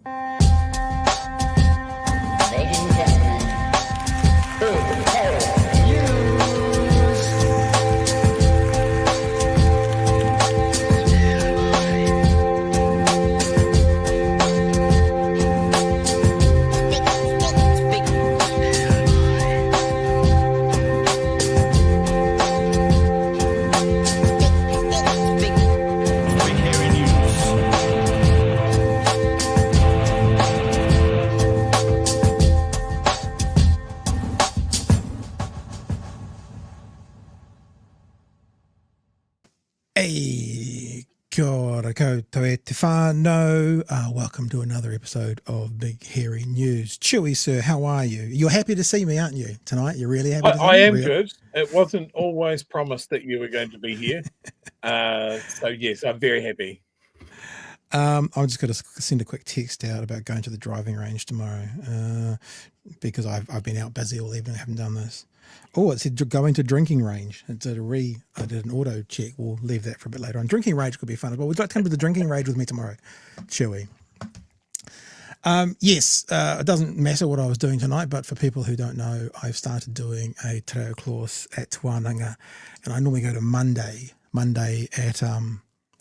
Ladies and gentlemen, big hairy news. Hey, kia ora koutou e te whānau. Welcome to another episode of Big Hairy News. Chewie, sir, how are you? You're happy to see me, aren't you, tonight? You're really happy to see me? I am good. It wasn't always promised that you were going to be here. So, yes, I'm very happy. I'm just going to send a quick text out about going to the driving range tomorrow because I've been out busy all evening. I haven't done this. Oh, it said going to drinking range. I did an auto check. We'll leave that for a bit later on. Drinking range could be fun as well. Would you like to come to the drinking range with me tomorrow, Chewie? Yes, it doesn't matter what I was doing tonight, but for people who don't know, I've started doing a te reo course at Tuananga, and I normally go to Monday at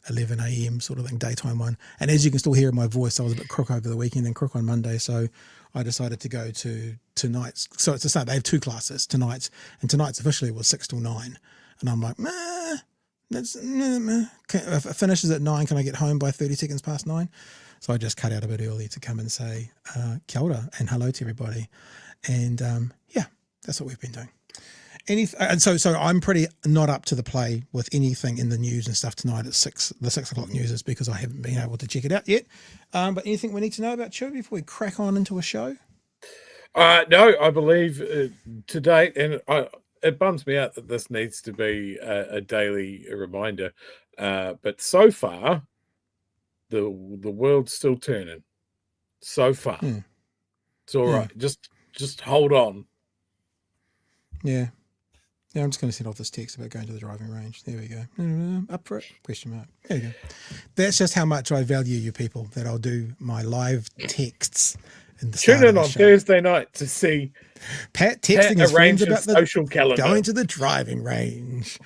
11 a.m. sort of thing, daytime one. And as you can still hear in my voice, I was a bit crook over the weekend and crook on Monday, so I decided to go to tonight's. So it's the same. They have two classes, tonight's, and tonight's officially was 6 till 9. And I'm like, if it finishes at 9, can I get home by 30 seconds past 9? So I just cut out a bit early to come and say kia ora and hello to everybody. And yeah, that's what we've been doing. And so I'm pretty not up to the play with anything in the news and stuff tonight at 6. The 6 o'clock news is because I haven't been able to check it out yet. But anything we need to know about Chewie before we crack on into a show? No, I believe to date, and it bums me out that this needs to be a daily reminder. But so far, the world's still turning. So far, it's all right. Just hold on. Yeah. Yeah, I'm just going to send off this text about going to the driving range. There we go. Up for it? Question mark. There you go. That's just how much I value you people, that I'll do my live texts. Tune in on Thursday night to see Pat texting his friends about the social calendar. Going to the driving range.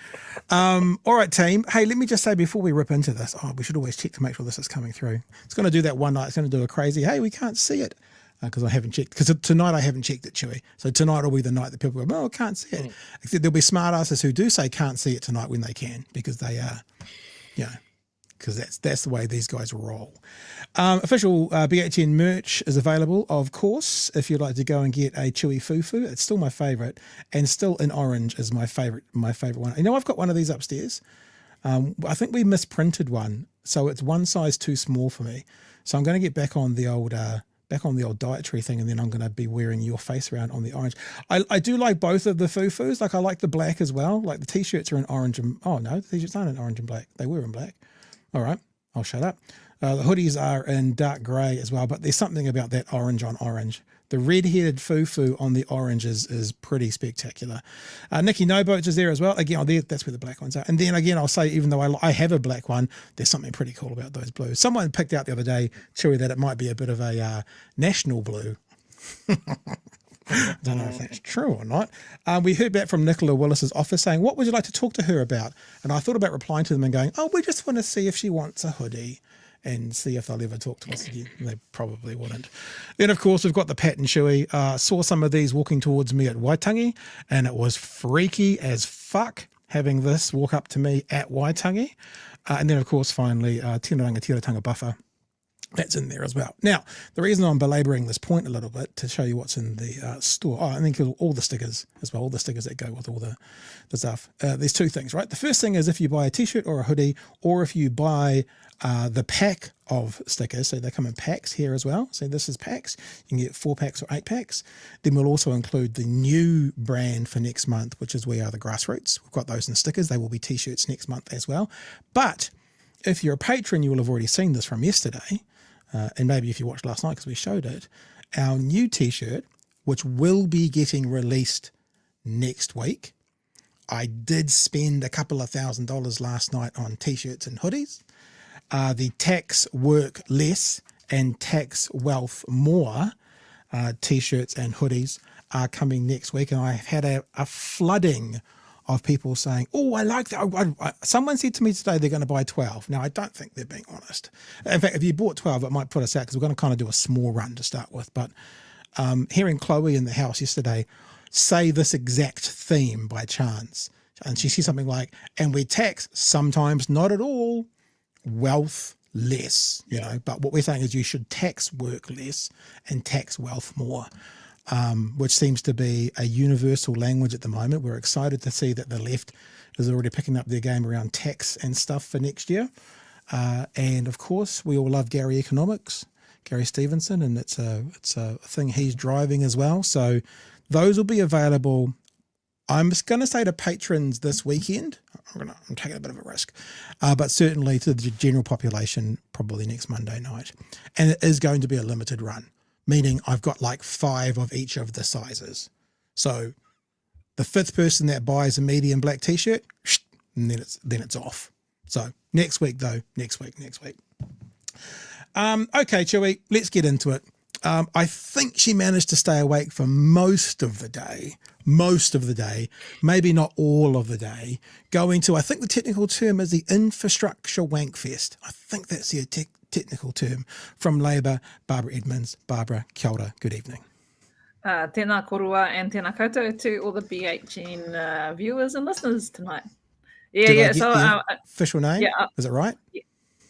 All right, team. Hey, let me just say before we rip into this, we should always check to make sure this is coming through. It's going to do that one night. It's going to do a crazy, hey, we can't see it. Because I haven't checked, because tonight I haven't checked it, Chewie. So tonight will be the night that people go, I can't see it. Except there'll be smart asses who do say can't see it tonight when they can, because they are, because that's the way these guys roll. Official BHN merch is available, of course, if you'd like to go and get a Chewie Fufu. It's still my favourite, and still in orange is my favourite one. You know, I've got one of these upstairs. I think we misprinted one, so it's one size too small for me. So I'm going to get back on the old dietary thing, and then I'm going to be wearing your face around on the orange. I do like both of the fufus. Like, I like the black as well. Like, the t-shirts are in orange and, the t-shirts aren't in orange and black. They were in black. All right, I'll shut up. The hoodies are in dark grey as well, but there's something about that orange on orange. The red-headed fufu on the orange is pretty spectacular. Nikki No Boats is there as well. Again, that's where the black ones are. And then again, I'll say, even though I have a black one, there's something pretty cool about those blues. Someone picked out the other day, Chewie, that it might be a bit of a national blue. I don't know if that's true or not. We heard back from Nicola Willis's office saying, what would you like to talk to her about? And I thought about replying to them and going, we just want to see if she wants a hoodie and see if they'll ever talk to us again. They probably wouldn't. Then, of course, we've got the Pat and Chewie. Saw some of these walking towards me at Waitangi, and it was freaky as fuck having this walk up to me at Waitangi. And then, of course, finally, Tiratanga Buffer. That's in there as well. Now, the reason I'm belaboring this point a little bit to show you what's in the store. I think all the stickers as well, all the stickers that go with all the stuff. There's two things, right? The first thing is if you buy a t-shirt or a hoodie, or if you buy the pack of stickers, so they come in packs here as well. So this is packs. You can get 4 packs or 8 packs. Then we'll also include the new brand for next month, which is We Are the Grassroots. We've got those in stickers. They will be t-shirts next month as well. But if you're a patron, you will have already seen this from yesterday. And maybe if you watched last night because we showed it, our new t-shirt, which will be getting released next week. I did spend a couple of $1,000s last night on t-shirts and hoodies. The tax work less and tax wealth more t-shirts and hoodies are coming next week. And I've had a flooding of people saying, oh, I like that. Someone said to me today they're going to buy 12. Now, I don't think they're being honest. In fact, if you bought 12, it might put us out because we're going to kind of do a small run to start with. But hearing Chloe in the house yesterday say this exact theme by chance, and she said something like, and we tax sometimes, not at all, wealth less, but what we're saying is you should tax work less and tax wealth more. Which seems to be a universal language at the moment. We're excited to see that the left is already picking up their game around tax and stuff for next year. And of course, we all love Gary Economics, Gary Stevenson, and it's a thing he's driving as well. So those will be available. I'm just going to say to patrons this weekend. I'm taking a bit of a risk, but certainly to the general population probably next Monday night. And it is going to be a limited run, meaning I've got like 5 of each of the sizes. So the 5th person that buys a medium black t-shirt, and then it's off. So next week though, next week. Okay, Chewie, let's get into it. I think she managed to stay awake for most of the day, maybe not all of the day, going to, I think the technical term is the infrastructure wankfest. I think that's the technical term. From Labour, Barbara Edmonds. Barbara, kia ora, good evening. Tēnā korua and tēnā koutou to all the BHN viewers and listeners tonight. Did I get the official name? Yeah, is it right?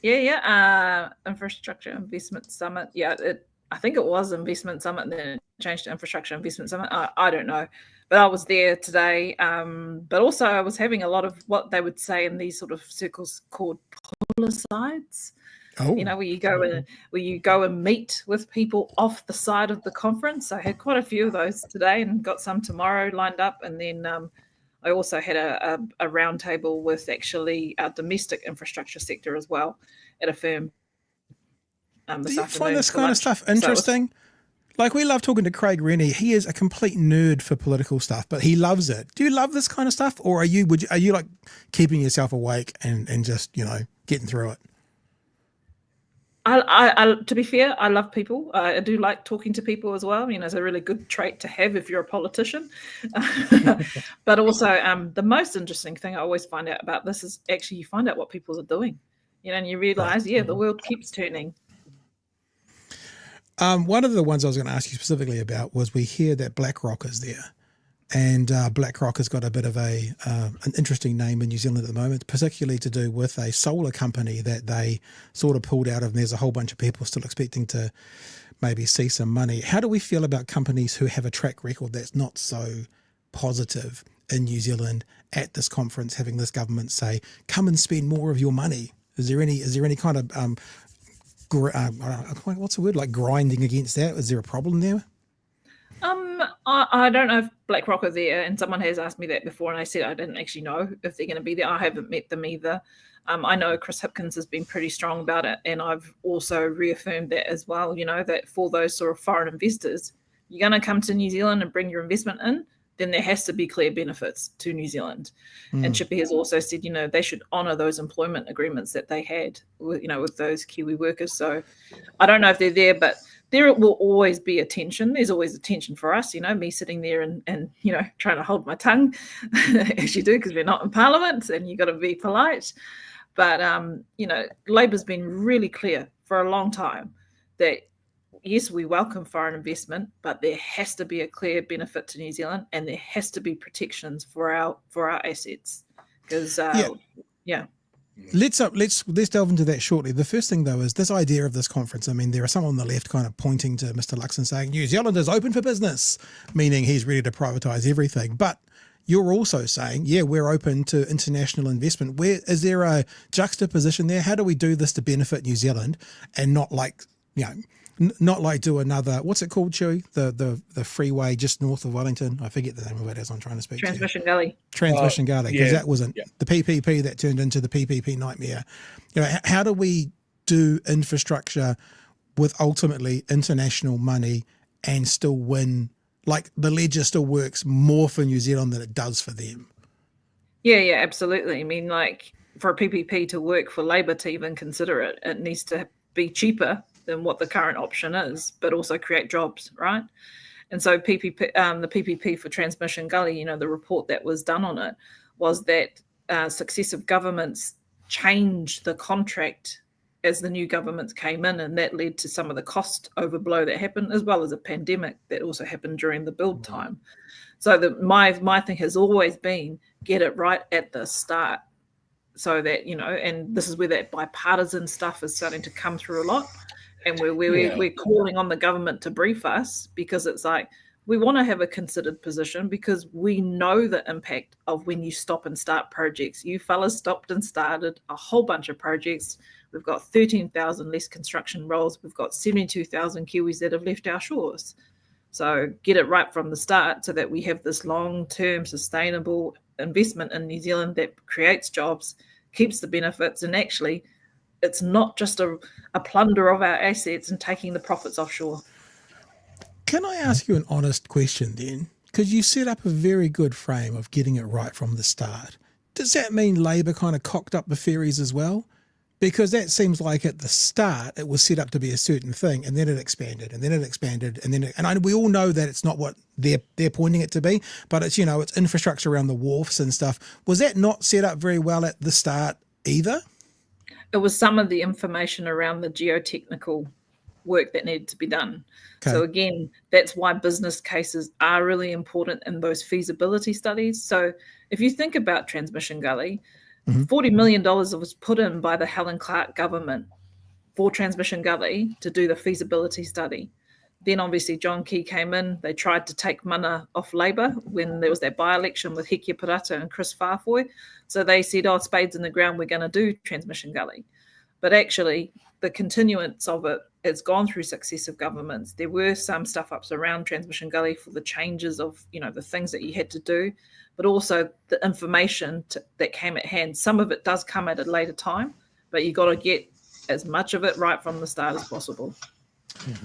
Yeah. Infrastructure Investment Summit. Yeah, I think it was Investment Summit and then it changed to Infrastructure Investment Summit. I don't know. But I was there today. But also I was having a lot of what they would say in these sort of circles called polar sides. Oh. Where you go and meet with people off the side of the conference. I had quite a few of those today and got some tomorrow lined up. And then I also had a roundtable with actually our domestic infrastructure sector as well at a firm. Do you find this kind of stuff interesting? Like, we love talking to Craig Rennie. He is a complete nerd for political stuff, but he loves it. Do you love this kind of stuff, or are you like keeping yourself awake and just getting through it? I to be fair, I love people. I do like talking to people as well. It's a really good trait to have if you're a politician. But also, the most interesting thing I always find out about this is actually you find out what people are doing. And you realise, the world keeps turning. One of the ones I was going to ask you specifically about was we hear that BlackRock is there. And BlackRock has got a bit of an interesting name in New Zealand at the moment, particularly to do with a solar company that they sort of pulled out of, and there's a whole bunch of people still expecting to maybe see some money. How do we feel about companies who have a track record that's not so positive in New Zealand at this conference, having this government say, come and spend more of your money? Is there any kind of, what's the word, like grinding against that? Is there a problem there? I don't know if BlackRock are there, and someone has asked me that before, and I said I didn't actually know if they're going to be there. I haven't met them either. I know Chris Hipkins has been pretty strong about it, and I've also reaffirmed that as well, that for those sort of foreign investors, you're going to come to New Zealand and bring your investment in, then there has to be clear benefits to New Zealand. And Chippy has also said, they should honour those employment agreements that they had with those Kiwi workers. So I don't know if they're there, but there will always be a tension. There's always a tension for us, me sitting there and trying to hold my tongue, as you do, because we're not in Parliament and you've got to be polite. But, Labor's been really clear for a long time that, yes, we welcome foreign investment, but there has to be a clear benefit to New Zealand and there has to be protections for our assets. Because, Let's delve into that shortly. The first thing, though, is this idea of this conference. I mean, there are some on the left kind of pointing to Mr. Luxon saying New Zealand is open for business, meaning he's ready to privatise everything. But you're also saying, we're open to international investment. Where is there a juxtaposition there? How do we do this to benefit New Zealand and not like do another, what's it called, Chewie? The freeway just north of Wellington. I forget the name of it as I'm trying to speak Transmission Gully. Transmission Gully, because that wasn't the PPP that turned into the PPP nightmare. How do we do infrastructure with ultimately international money and still win? Like, the ledger still works more for New Zealand than it does for them. Yeah, absolutely. I mean, like, for a PPP to work for Labour to even consider it, it needs to be cheaper than what the current option is, but also create jobs, right? And so PPP, the PPP for Transmission Gully, the report that was done on it was that successive governments changed the contract as the new governments came in, and that led to some of the cost overblow that happened, as well as a pandemic that also happened during the build time. So my thing has always been get it right at the start, so that and this is where that bipartisan stuff is starting to come through a lot, and we're calling on the government to brief us, because it's like we want to have a considered position, because we know the impact of when you stop and start projects. You fellas stopped and started a whole bunch of projects. We've got 13,000 less construction roles. We've got 72,000 Kiwis that have left our shores. So get it right from the start, so that we have this long-term sustainable investment in New Zealand that creates jobs, keeps the benefits, and actually it's not just a plunder of our assets and taking the profits offshore. Can I ask you an honest question then? Because you set up a very good frame of getting it right from the start. Does that mean Labor kind of cocked up the ferries as well? Because that seems like at the start it was set up to be a certain thing, and then it expanded, and then it expanded, and we all know that it's not what they're pointing it to be, but it's it's infrastructure around the wharfs and stuff. Was that not set up very well at the start either? It was some of the information around the geotechnical work that needed to be done. Okay. So again, that's why business cases are really important in those feasibility studies. So if you think about Transmission Gully, $40 million was put in by the Helen Clark government for Transmission Gully to do the feasibility study. Then obviously John Key came in. They tried to take mana off Labor when there was that by-election with Hekia Parata and Chris Farfoy. So they said, spades in the ground, we're going to do Transmission Gully. But actually, the continuance of it has gone through successive governments. There were some stuff-ups around Transmission Gully for the changes of, the things that you had to do, but also the information that came at hand. Some of it does come at a later time, but you got to get as much of it right from the start as possible.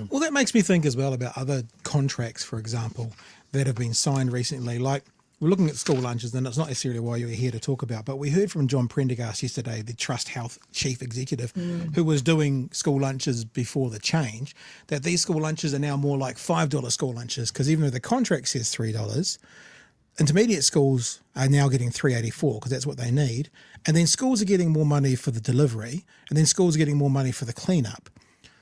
Well, that makes me think as well about other contracts, for example, that have been signed recently. Like, we're looking at school lunches, and it's not necessarily why you're here to talk about, but we heard from John Prendergast yesterday, the Trust Health Chief Executive, who was doing school lunches before the change, that these school lunches are now more like $5 school lunches, because even though the contract says $3, intermediate schools are now getting $3.84 because that's what they need. And then schools are getting more money for the delivery, and then schools are getting more money for the cleanup.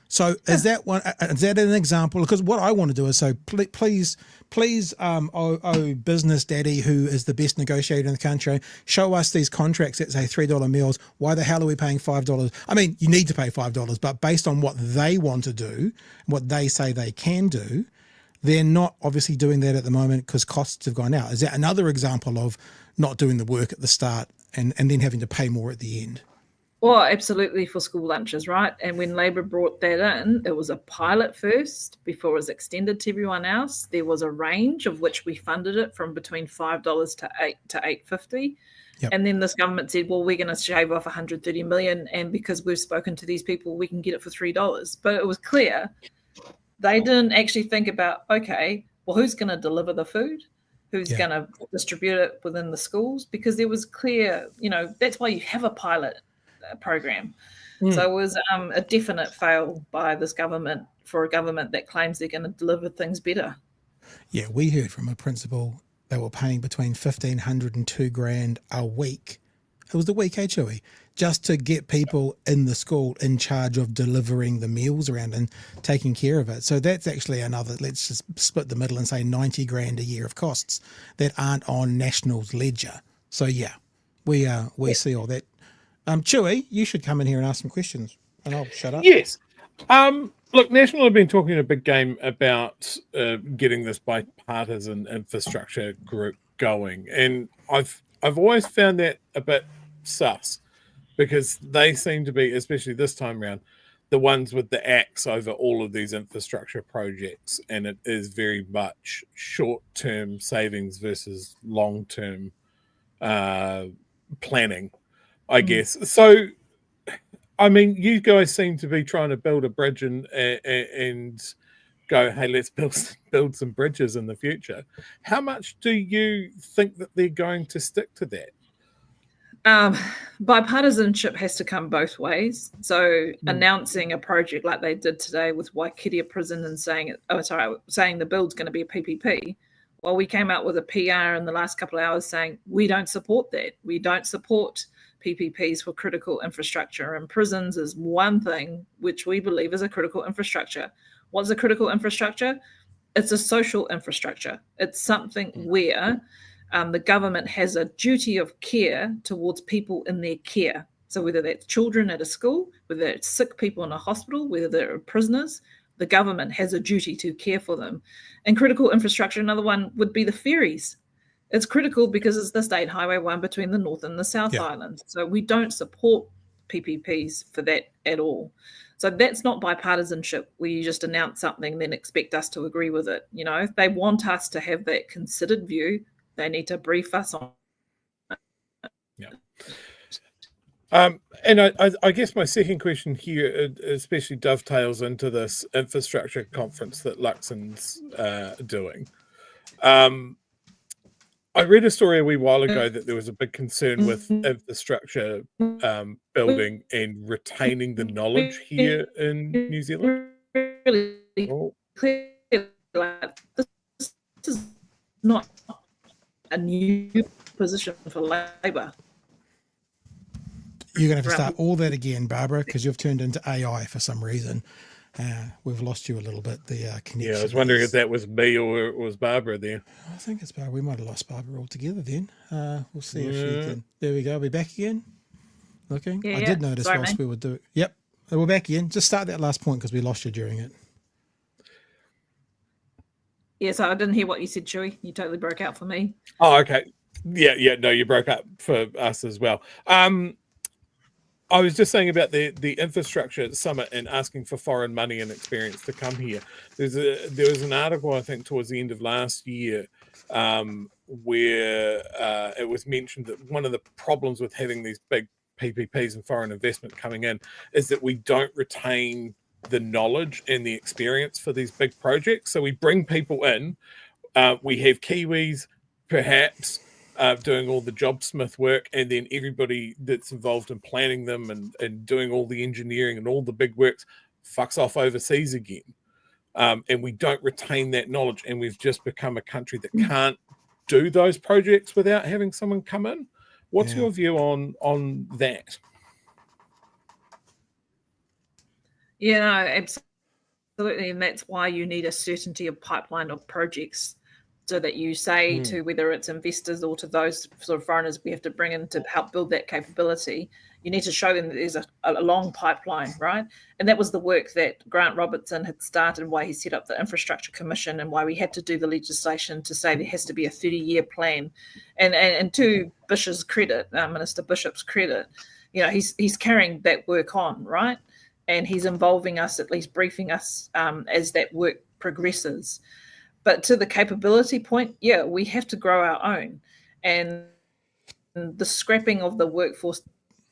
So is that an example? Because what I want to do is, so please, business daddy, who is the best negotiator in the country, show us these contracts that say $3 meals. Why the hell are we paying $5? I mean, you need to pay $5, but based on what they want to do, what they say they can do, they're not obviously doing that at the moment because costs have gone out. Is that another example of not doing the work at the start and then having to pay more at the end? Well, absolutely, for school lunches, right? And when Labor brought that in, it was a pilot first before it was extended to everyone else. There was a range of which we funded it from between $5 to $8.50. Yep. And then this government said, well, we're going to shave off $130 million, and because we've spoken to these people, we can get it for $3. But it was clear they didn't actually think about, okay, well, who's going to deliver the food? Who's going to distribute it within the schools? Because there was clear, that's why you have a pilot program. So it was a definite fail by this government for a government that claims they're going to deliver things better. Yeah, we heard from a principal they were paying between $1,500 and $2,000 a week. It was the week, Chewie, just to get people in the school in charge of delivering the meals around and taking care of it. So that's actually another, let's just split the middle and say $90,000 a year of costs that aren't on National's ledger. So yeah, we see all that. Chewie, you should come in here and ask some questions, and I'll shut up. Yes. Look, National have been talking a big game about getting this bipartisan infrastructure group going, and I've always found that a bit sus, because they seem to be, especially this time around, the ones with the axe over all of these infrastructure projects, and it is very much short-term savings versus long-term planning, I guess. So, I mean, you guys seem to be trying to build a bridge and go, hey, let's build some bridges in the future. How much do you think that they're going to stick to that? Bipartisanship has to come both ways. So announcing a project like they did today with Waikiria Prison and saying the build's going to be a PPP. Well, we came out with a PR in the last couple of hours saying we don't support that. We don't support PPPs for critical infrastructure, and prisons is one thing which we believe is a critical infrastructure. What's a critical infrastructure? It's a social infrastructure. It's something where the government has a duty of care towards people in their care. So whether that's children at a school, whether it's sick people in a hospital, whether they're prisoners, the government has a duty to care for them. And critical infrastructure, another one would be the ferries. It's critical because it's the State Highway 1 between the North and the South Islands. So we don't support PPPs for that at all. So that's not bipartisanship where you just announce something and then expect us to agree with it. You know, if they want us to have that considered view, they need to brief us on it. Yeah. And I guess my second question here especially dovetails into this infrastructure conference that Luxon's doing. I read a story a wee while ago that there was a big concern with infrastructure building and retaining the knowledge here in New Zealand. Really clear, like, this is not a new position for Labour. You're going to have to start all that again, Barbara, because you've turned into AI for some reason. We've lost you a little bit, the connection. Yeah, I was wondering if that was me or it was Barbara there. I think it's Barbara. We might have lost Barbara altogether then. We'll see if she can. There we go. We're back again. Looking. Yeah, I did notice sorry, whilst mate. we were doing. Yep. We're back again. Just start that last point because we lost you during it. Yeah, so I didn't hear what you said, Chewie. You totally broke out for me. Oh, okay. Yeah. No, you broke up for us as well. I was just saying about the infrastructure summit and asking for foreign money and experience to come here. There was an article, I think, towards the end of last year where it was mentioned that one of the problems with having these big PPPs and foreign investment coming in is that we don't retain the knowledge and the experience for these big projects. So we bring people in, we have Kiwis, perhaps, doing all the jobsmith work, and then everybody that's involved in planning them and doing all the engineering and all the big works fucks off overseas again. And we don't retain that knowledge, and we've just become a country that can't do those projects without having someone come in. What's your view on that? Yeah, no, absolutely. And that's why you need a certainty of pipeline of projects, so that you say to whether it's investors or to those sort of foreigners we have to bring in to help build that capability, you need to show them that there's a long pipeline, right? And that was the work that Grant Robertson had started, why he set up the Infrastructure Commission and why we had to do the legislation to say there has to be a 30-year plan. And to Bishop's credit, Minister Bishop's credit, you know, he's carrying that work on, right? And he's involving us, at least briefing us as that work progresses. But to the capability point, yeah, we have to grow our own. And the scrapping of the workforce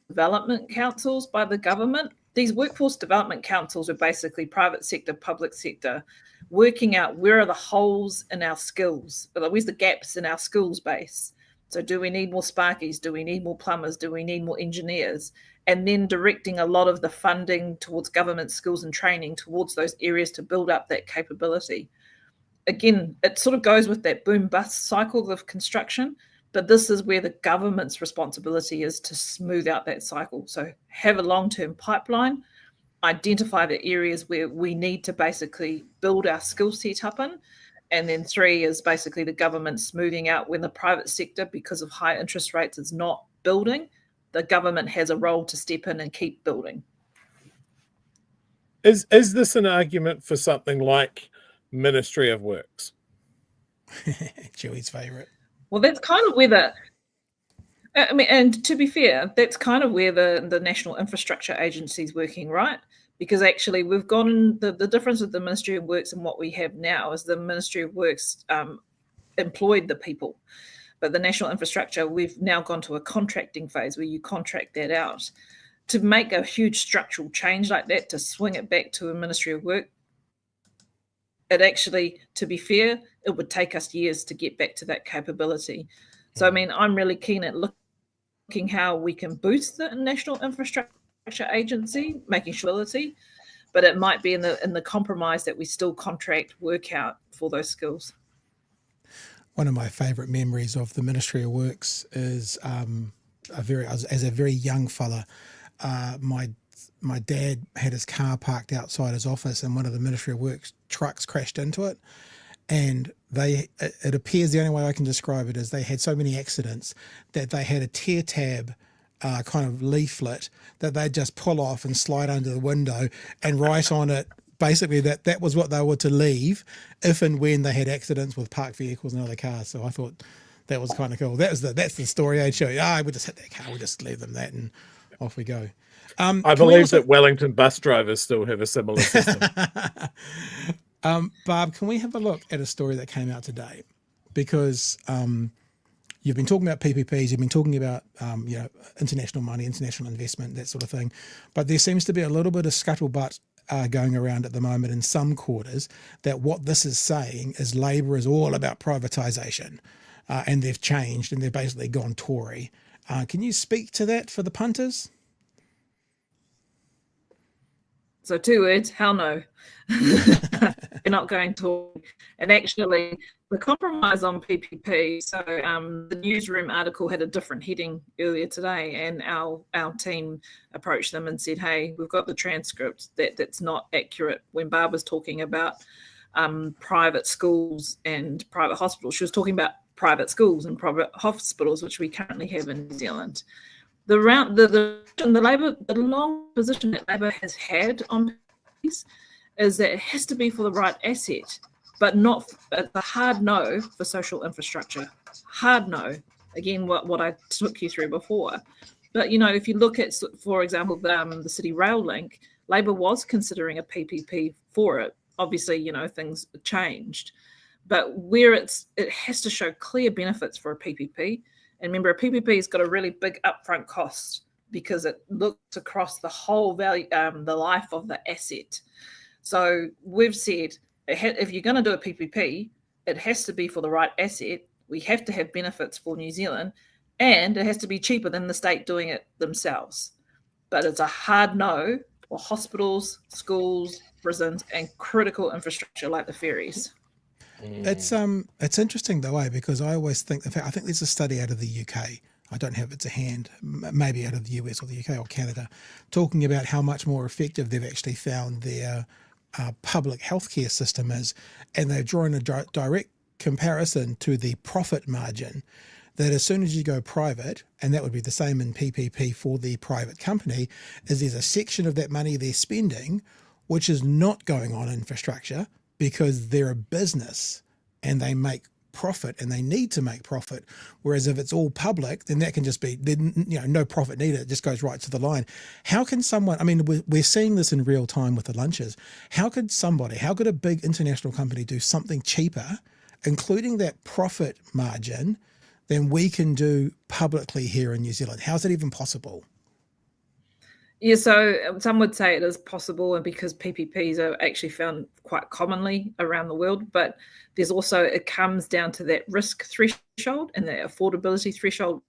development councils by the government, these workforce development councils are basically private sector, public sector, working out where are the holes in our skills, where's the gaps in our skills base. So do we need more sparkies? Do we need more plumbers? Do we need more engineers? And then directing a lot of the funding towards government skills and training towards those areas to build up that capability. Again, it sort of goes with that boom-bust cycle of construction, but this is where the government's responsibility is to smooth out that cycle. So have a long-term pipeline, identify the areas where we need to basically build our skill set up in, and then 3 is basically the government smoothing out when the private sector, because of high interest rates, is not building. The government has a role to step in and keep building. Is this an argument for something like Ministry of Works? Chewie's favourite. Well, that's kind of where and to be fair, that's kind of where the National Infrastructure Agency is working, right? Because actually we've gotten the difference with the Ministry of Works and what we have now is the Ministry of Works employed the people. But the National Infrastructure, we've now gone to a contracting phase where you contract that out. To make a huge structural change like that, to swing it back to a Ministry of Work, it actually, to be fair, it would take us years to get back to that capability. So, I mean, I'm really keen at looking looking how we can boost the National Infrastructure Agency, making sure, but it might be in the compromise that we still contract work out for those skills. One of my favourite memories of the Ministry of Works is as a very young fella, my dad had his car parked outside his office, and one of the Ministry of Works trucks crashed into it. And it appears, the only way I can describe it is they had so many accidents that they had a tear tab kind of leaflet that they'd just pull off and slide under the window and write on it basically that was what they were to leave if and when they had accidents with parked vehicles and other cars. So I thought that was kind of cool. That's the story I'd show you. We just hit that car, we just leave them that, and off we go. I believe that Wellington bus drivers still have a similar system. Barb, can we have a look at a story that came out today? Because you've been talking about PPPs, you've been talking about international money, international investment, that sort of thing. But there seems to be a little bit of scuttlebutt going around at the moment in some quarters that what this is saying is Labor is all about privatisation, and they've changed and they've basically gone Tory. Can you speak to that for the punters? So 2 words, hell no. We're not going to. And actually, the compromise on PPP, so the newsroom article had a different heading earlier today, and our team approached them and said, hey, we've got the transcript that's not accurate. When Barb was talking about private schools and private hospitals, she was talking about private schools and private hospitals, which we currently have in New Zealand. The long position that Labor has had on PPPs is that it has to be for the right asset, but not a hard no for social infrastructure. Hard no. Again, what I took you through before. But if you look at, for example, the City Rail link, Labor was considering a PPP for it. Obviously, things changed, but where it has to show clear benefits for a PPP. And remember, a PPP has got a really big upfront cost because it looks across the whole value, the life of the asset. So we've said, if you're going to do a PPP, it has to be for the right asset. We have to have benefits for New Zealand, and it has to be cheaper than the state doing it themselves. But it's a hard no for hospitals, schools, prisons, and critical infrastructure like the ferries. It's interesting though, because I always think, in fact, I think there's a study out of the UK. I don't have it to hand, maybe out of the US or the UK or Canada, talking about how much more effective they've actually found their public healthcare system is, and they've drawn a direct comparison to the profit margin. That as soon as you go private, and that would be the same in PPP for the private company, is there's a section of that money they're spending which is not going on infrastructure, because they're a business and they make profit and they need to make profit. Whereas if it's all public, then that can just be, no profit needed. It just goes right to the line. How can someone, we're seeing this in real time with the lunches. How could a big international company do something cheaper, including that profit margin, than we can do publicly here in New Zealand? How's it even possible? Yeah, so some would say it is possible, and because PPPs are actually found quite commonly around the world, but there's also, it comes down to that risk threshold and the affordability threshold,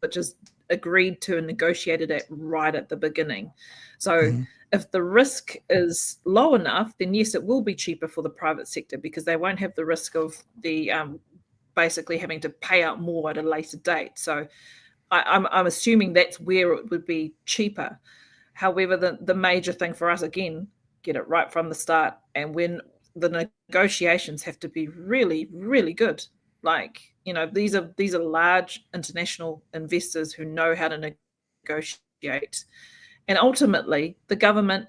which is agreed to and negotiated right at the beginning. So if the risk is low enough, then yes, it will be cheaper for the private sector, because they won't have the risk of the basically having to pay out more at a later date. So I'm assuming that's where it would be cheaper. However, the major thing for us, again, get it right from the start. And when the negotiations have to be really, really good. Like, these are large international investors who know how to negotiate. And ultimately, the government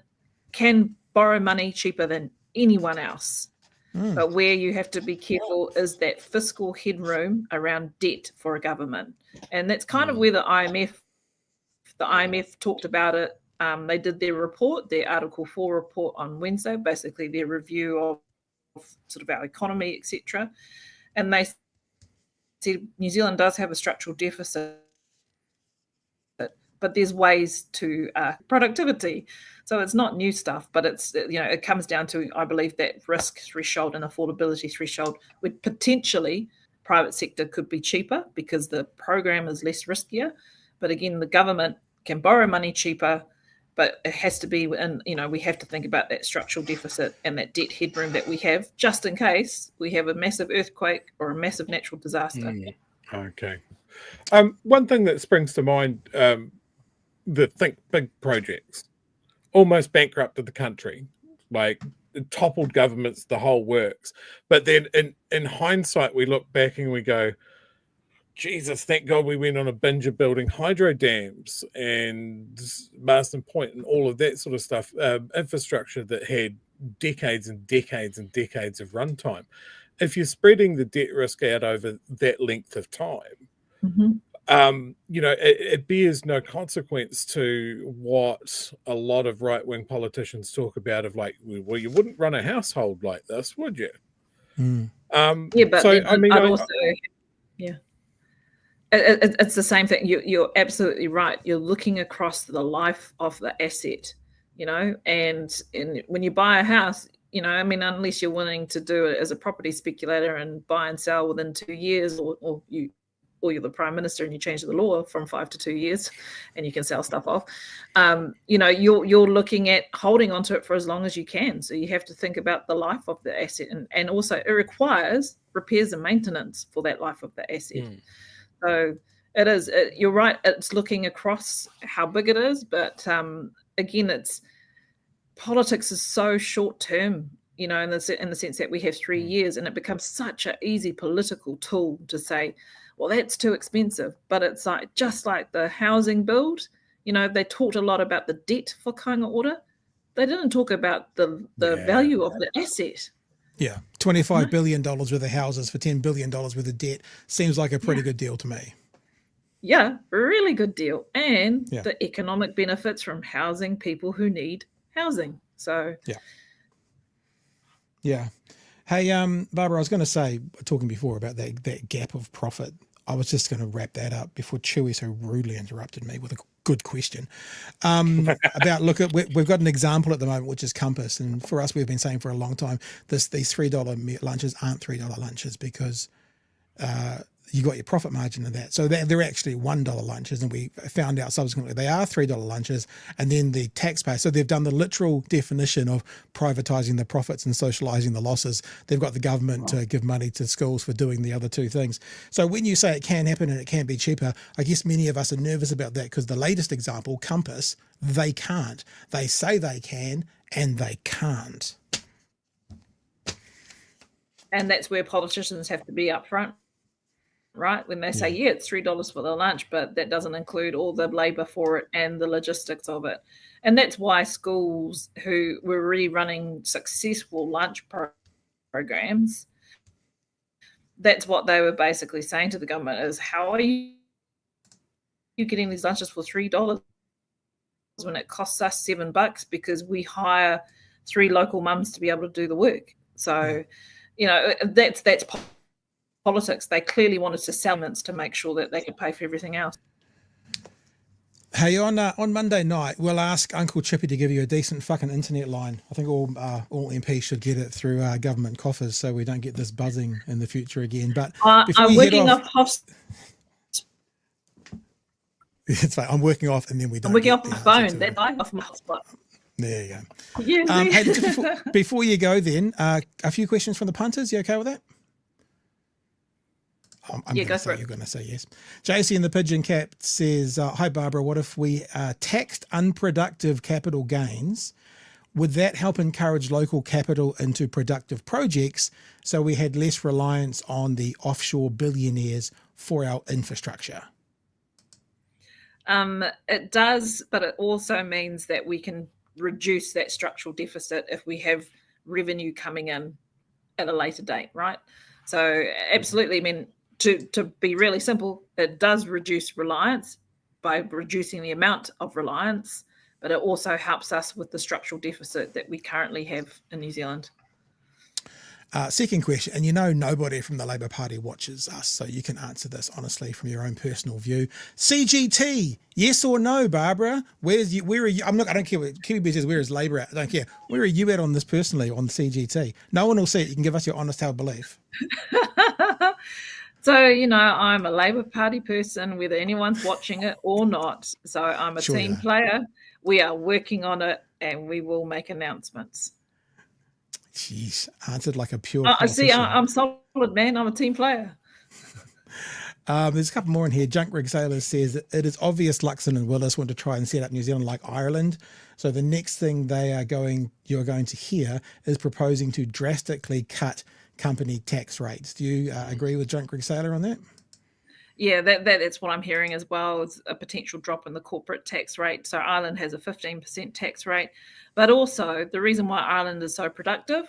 can borrow money cheaper than anyone else. But where you have to be careful is that fiscal headroom around debt for a government. And that's kind of where the IMF talked about it. They did their report, their Article 4 report on Wednesday, basically their review of sort of our economy, etc. And they said New Zealand does have a structural deficit, but there's ways to productivity. So it's not new stuff, but it's, it comes down to, I believe, that risk threshold and affordability threshold, where potentially private sector could be cheaper because the program is less riskier. But again, the government can borrow money cheaper, but it has to be, and we have to think about that structural deficit and that debt headroom that we have, just in case we have a massive earthquake or a massive natural disaster. Okay. One thing that springs to mind, the think big projects almost bankrupted the country, like toppled governments, the whole works. But then in hindsight, we look back and we go, Jesus, thank God we went on a binge of building hydro dams and Marsden Point and all of that sort of stuff, infrastructure that had decades and decades and decades of runtime. If you're spreading the debt risk out over that length of time, it bears no consequence to what a lot of right-wing politicians talk about of like, well, you wouldn't run a household like this, would you? It's the same thing. You're absolutely right. You're looking across the life of the asset, and when you buy a house, unless you're willing to do it as a property speculator and buy and sell within 2 years, or you're the prime minister and you change the law from 5 to 2 years and you can sell stuff off, you're looking at holding onto it for as long as you can. So you have to think about the life of the asset, and also it requires repairs and maintenance for that life of the asset. So it is, you're right, it's looking across how big it is, but again, politics is so short term, in the sense that we have 3 years, and it becomes such an easy political tool to say, well, that's too expensive. But it's like, just like the housing build, they talked a lot about the debt for Kāinga Ora. They didn't talk about the value of the asset. Yeah, $25 billion worth of houses for $10 billion worth of debt seems like a pretty good deal to me. Yeah, really good deal. And the economic benefits from housing people who need housing. So yeah. Hey, Barbara, I was going to say, talking before about that gap of profit, I was just going to wrap that up before Chewie so rudely interrupted me with a good question about, we've got an example at the moment, which is Compass. And for us, we've been saying for a long time, these $3 lunches aren't $3 lunches because you got your profit margin in that. So they're actually $1 lunches, and we found out subsequently they are $3 lunches, and then the taxpayer. So they've done the literal definition of privatizing the profits and socializing the losses. They've got the government to give money to schools for doing the other two things. So when you say it can happen and it can be cheaper, I guess many of us are nervous about that because the latest example, Compass, they can't. They say they can and they can't. And that's where politicians have to be upfront. Right, when they say, it's $3 for the lunch, but that doesn't include all the labour for it and the logistics of it. And that's why schools who were really running successful lunch programs, that's what they were basically saying to the government is, how are you getting these lunches for $3 when it costs us $7 because we hire 3 local mums to be able to do the work? So, that's politics. They clearly wanted to settlements to make sure that they could pay for everything else. Hey, on Monday night, we'll ask Uncle Chippy to give you a decent fucking internet line. I think all MPs should get it through government coffers so we don't get this buzzing in the future again. But I'm working off. It's fine. I'm working off, and then we don't. I'm working off my phone. That's off my hotspot. There you go. Yeah. Hey, just before you go, then a few questions from the punters. You okay with that? Go for it. You're going to say yes. JC in the Pigeon Cap says, hi, Barbara, what if we taxed unproductive capital gains? Would that help encourage local capital into productive projects so we had less reliance on the offshore billionaires for our infrastructure? It does, but it also means that we can reduce that structural deficit if we have revenue coming in at a later date, right? So absolutely, I mean, to be really simple, it does reduce reliance by reducing the amount of reliance, but it also helps us with the structural deficit that we currently have in New Zealand. Second question, and nobody from the Labour Party watches us, so you can answer this honestly from your own personal view. CGT, yes or no, Barbara? Where are you? I don't care what Kiwi says. Where is Labour at? I don't care. Where are you at on this personally on CGT? No one will see it. You can give us your honest held belief. So, I'm a Labour Party person, whether anyone's watching it or not. So I'm a Sure you team are. player. We are working on it and we will make announcements. Jeez, answered like a pure See, politician. I'm solid, man. I'm a team player. There's a couple more in here. Junk Rig Sailor says it is obvious Luxon and Willis want to try and set up New Zealand like Ireland. So the next thing you're going to hear is proposing to drastically cut company tax rates. Do you agree with Junk Rig Sailor on that? Yeah, that's what I'm hearing as well, is a potential drop in the corporate tax rate. So Ireland has a 15% tax rate, but also the reason why Ireland is so productive,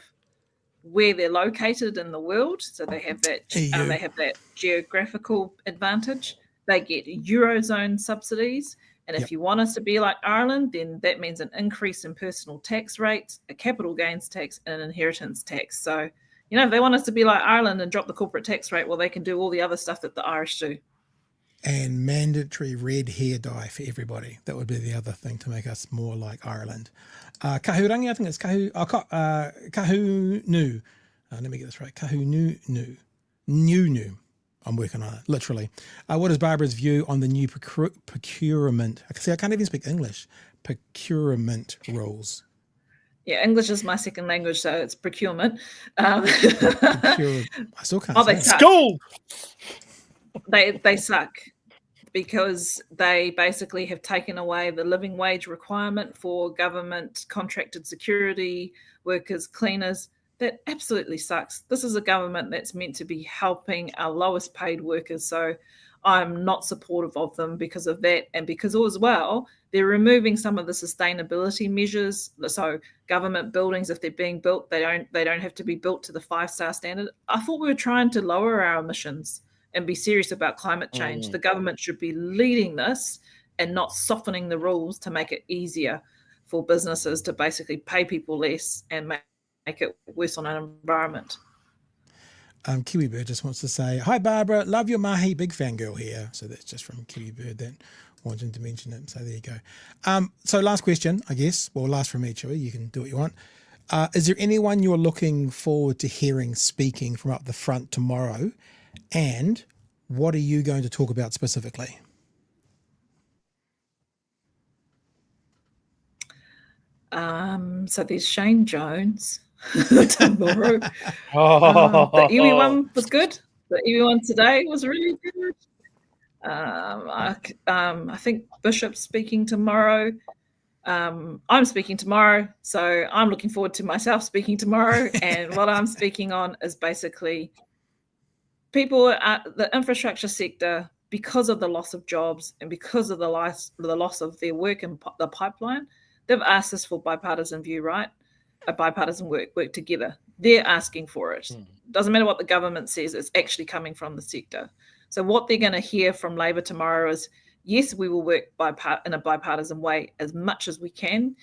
where they're located in the world, so they have that geographical advantage. They get Eurozone subsidies, and if you want us to be like Ireland, then that means an increase in personal tax rates, a capital gains tax, and an inheritance tax. So, if they want us to be like Ireland and drop the corporate tax rate, well, they can do all the other stuff that the Irish do. And mandatory red hair dye for everybody. That would be the other thing to make us more like Ireland. Kahurangi, I think it's Kahunu. Let me get this right. Kahunu. New. I'm working on it, literally. What is Barbara's view on the new procurement? See, I can't even speak English. Procurement rules. Yeah, English is my second language, so it's procurement. I still can't say they it. suck. School! They suck because they basically have taken away the living wage requirement for government contracted security workers, cleaners. That absolutely sucks. This is a government that's meant to be helping our lowest paid workers. So I'm not supportive of them because of that. And because as well, they're removing some of the sustainability measures. So government buildings, if they're being built, they don't have to be built to the 5-star standard. I thought we were trying to lower our emissions and be serious about climate change. The government should be leading this and not softening the rules to make it easier for businesses to basically pay people less and make it worse on our environment. Kiwi Bird just wants to say, hi, Barbara, love your mahi, big fangirl here. So that's just from Kiwi Bird that wanted to mention it. So there you go. So last question, I guess. Well, last from me, Chewie. You can do what you want. Is there anyone you're looking forward to hearing speaking from up the front tomorrow? And what are you going to talk about specifically? So there's Shane Jones tomorrow. The iwi one was good. The iwi one today was really good. I think Bishop's speaking tomorrow. I'm speaking tomorrow, so I'm looking forward to myself speaking tomorrow. And what I'm speaking on is basically people at the infrastructure sector, because of the loss of jobs and because of the loss of their work in the pipeline, they've asked us for bipartisan view, right? A bipartisan work together. They're asking for it. Doesn't matter what the government says, it's actually coming from the sector. So what they're going to hear from Labor tomorrow is, yes, we will work in a bipartisan way as much as we can.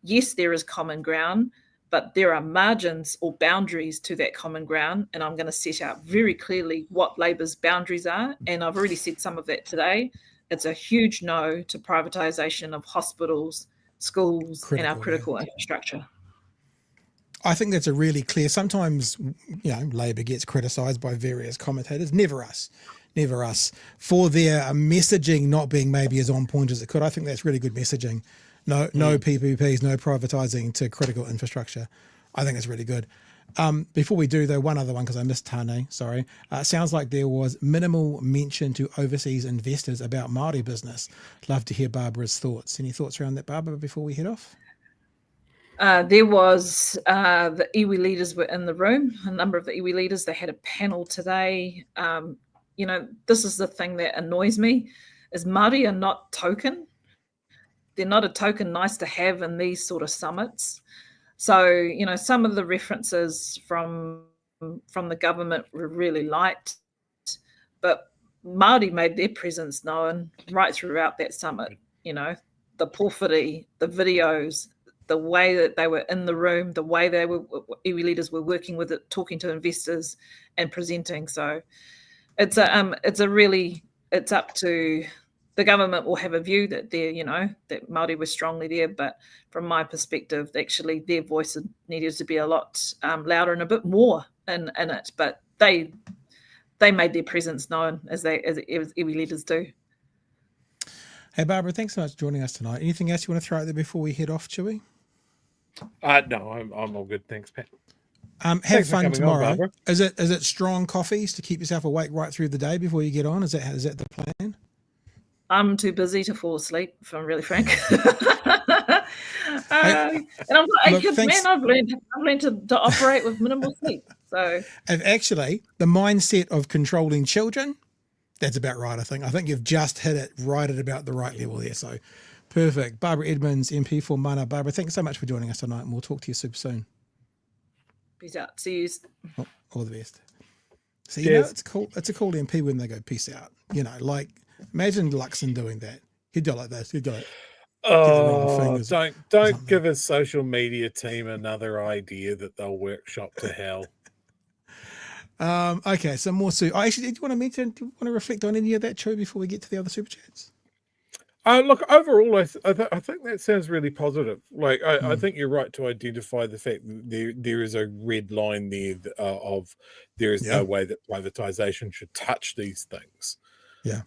Yes, there is common ground, but there are margins or boundaries to that common ground. And I'm going to set out very clearly what Labor's boundaries are. And I've already said some of that today. It's a huge no to privatization of hospitals, schools, and our critical infrastructure. I think that's a really clear, sometimes, Labor gets criticised by various commentators, never us, for their messaging not being maybe as on point as it could. I think that's really good messaging. No PPPs, no privatising to critical infrastructure. I think it's really good. Before we do, though, one other one, because I missed Tane, sorry. Sounds like there was minimal mention to overseas investors about Māori business. Love to hear Barbara's thoughts. Any thoughts around that, Barbara, before we head off? There was the iwi leaders were in the room. A number of the iwi leaders, they had a panel today. This is the thing that annoys me, is Māori are not token. They're not a token nice to have in these sort of summits. So, some of the references from the government were really light, but Māori made their presence known right throughout that summit. The pōwhiri, the videos, the way that they were in the room, the way iwi leaders were working with it, talking to investors and presenting. So it's up to the government. Will have a view that that Māori were strongly there, but from my perspective, actually their voice needed to be a lot louder and a bit more in it. But they they made their presence known as every leaders do. Hey, Barbara, thanks so much for joining us tonight. Anything else you want to throw out there before we head off, Chewie? No, I'm all good. Thanks, Pat. Have Thanks for fun coming on, tomorrow. Barbara. Is it strong coffees to keep yourself awake right through the day before you get on? Is that the plan? I'm too busy to fall asleep, if I'm really frank. And I'm like, Look, thanks. man, I've learned to operate with minimal sleep. So If actually the mindset of controlling children, that's about right, I think. I think you've just hit it right at about the right level there. So perfect. Barbara Edmonds, MP for Mana. Barbara, thanks so much for joining us tonight, and we'll talk to you super soon. peace out. See you. All the best. So, Cheers. it's cool. It's a cool MP when they go peace out. Like, imagine Luxon doing that. He'd do it like this. He'd go like, Oh, fingers don't something. give his social media team another idea that they'll workshop to hell. Okay, some more. Do you want to reflect on any of that, Chewie, before we get to the other super chats? Look, overall, I think that sounds really positive. Like, I think you're right to identify the fact that there is a red line there of there is no way that privatization should touch these things. Yeah.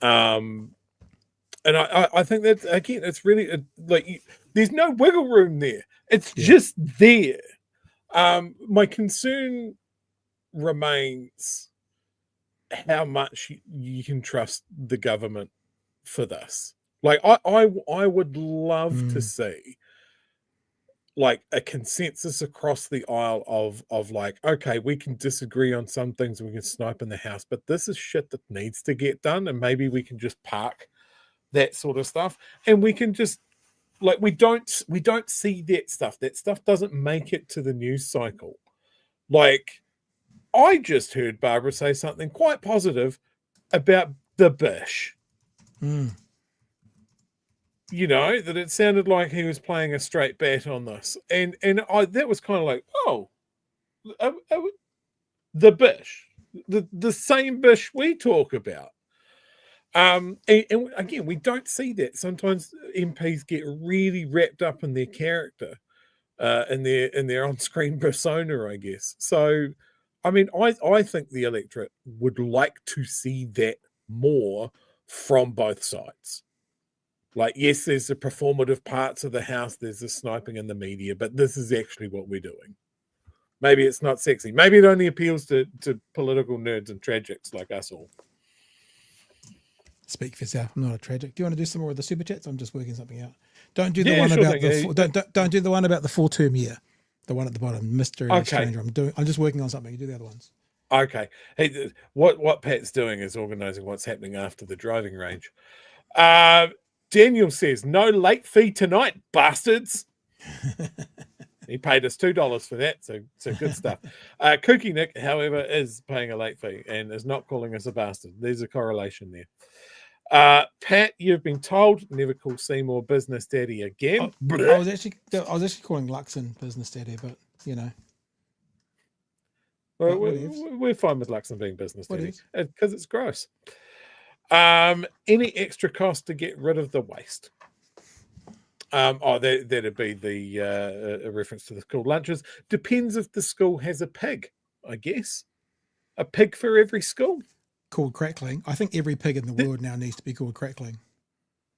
And I think that, again, it's really there's no wiggle room there. It's just there. My concern remains how much you can trust the government for this. Like, I would love to see like a consensus across the aisle of like, okay, we can disagree on some things, we can snipe in the house, but this is shit that needs to get done, and maybe we can just park that sort of stuff, and we can just like we don't see that stuff. That stuff doesn't make it to the news cycle. Like, I just heard Barbara say something quite positive about the Bish. That it sounded like he was playing a straight bet on this, and that was kind of like, the Bish, the same Bish we talk about. And again, we don't see that. Sometimes MPs get really wrapped up in their character, in their on-screen persona, I guess. So, I mean, I think the electorate would like to see that more from both sides. Like, yes, there's the performative parts of the house, there's the sniping in the media, but this is actually what we're doing. Maybe it's not sexy. Maybe it only appeals to political nerds and tragics like us all. Speak for yourself. I'm not a tragic. Do you want to do some more of the super chats? I'm just working something out. Don't do the one about don't do the one about the 4-term year. The one at the bottom, Mr. Stranger. I'm just working on something. You do the other ones. Okay. Hey, what Pat's doing is organising what's happening after the driving range. Daniel says, no late fee tonight, bastards. He paid us $2 for that, so good stuff. Kooky Nick, however, is paying a late fee and is not calling us a bastard. There's a correlation there. Pat, you've been told never call Seymour business daddy again. I was actually calling Luxon business daddy, but Well, we're fine with Luxon being business daddy because it's gross. Any extra cost to get rid of the waste? That'd be the a reference to the school lunches. Depends if the school has a pig, I guess. A pig for every school. Called Crackling. I think every pig in the world now needs to be called Crackling.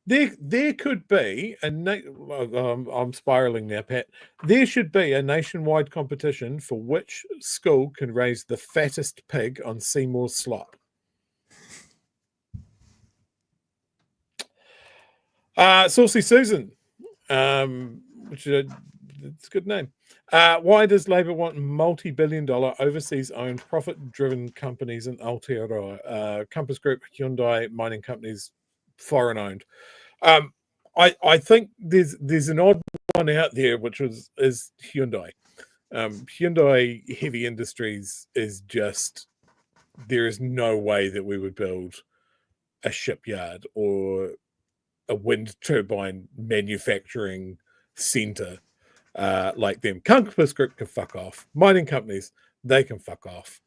There could be I'm spiraling now, Pat. There should be a nationwide competition for which school can raise the fattest pig on Seymour's slop. Saucy Susan, which is it's a good name. Why does Labour want multi-billion-dollar overseas-owned, profit-driven companies in Aotearoa? Compass Group, Hyundai, mining companies, foreign-owned. I think there's an odd one out there, which is Hyundai. Hyundai Heavy Industries is just, there is no way that we would build a shipyard or a wind turbine manufacturing center like them. Compass Group can fuck off. Mining companies, they can fuck off.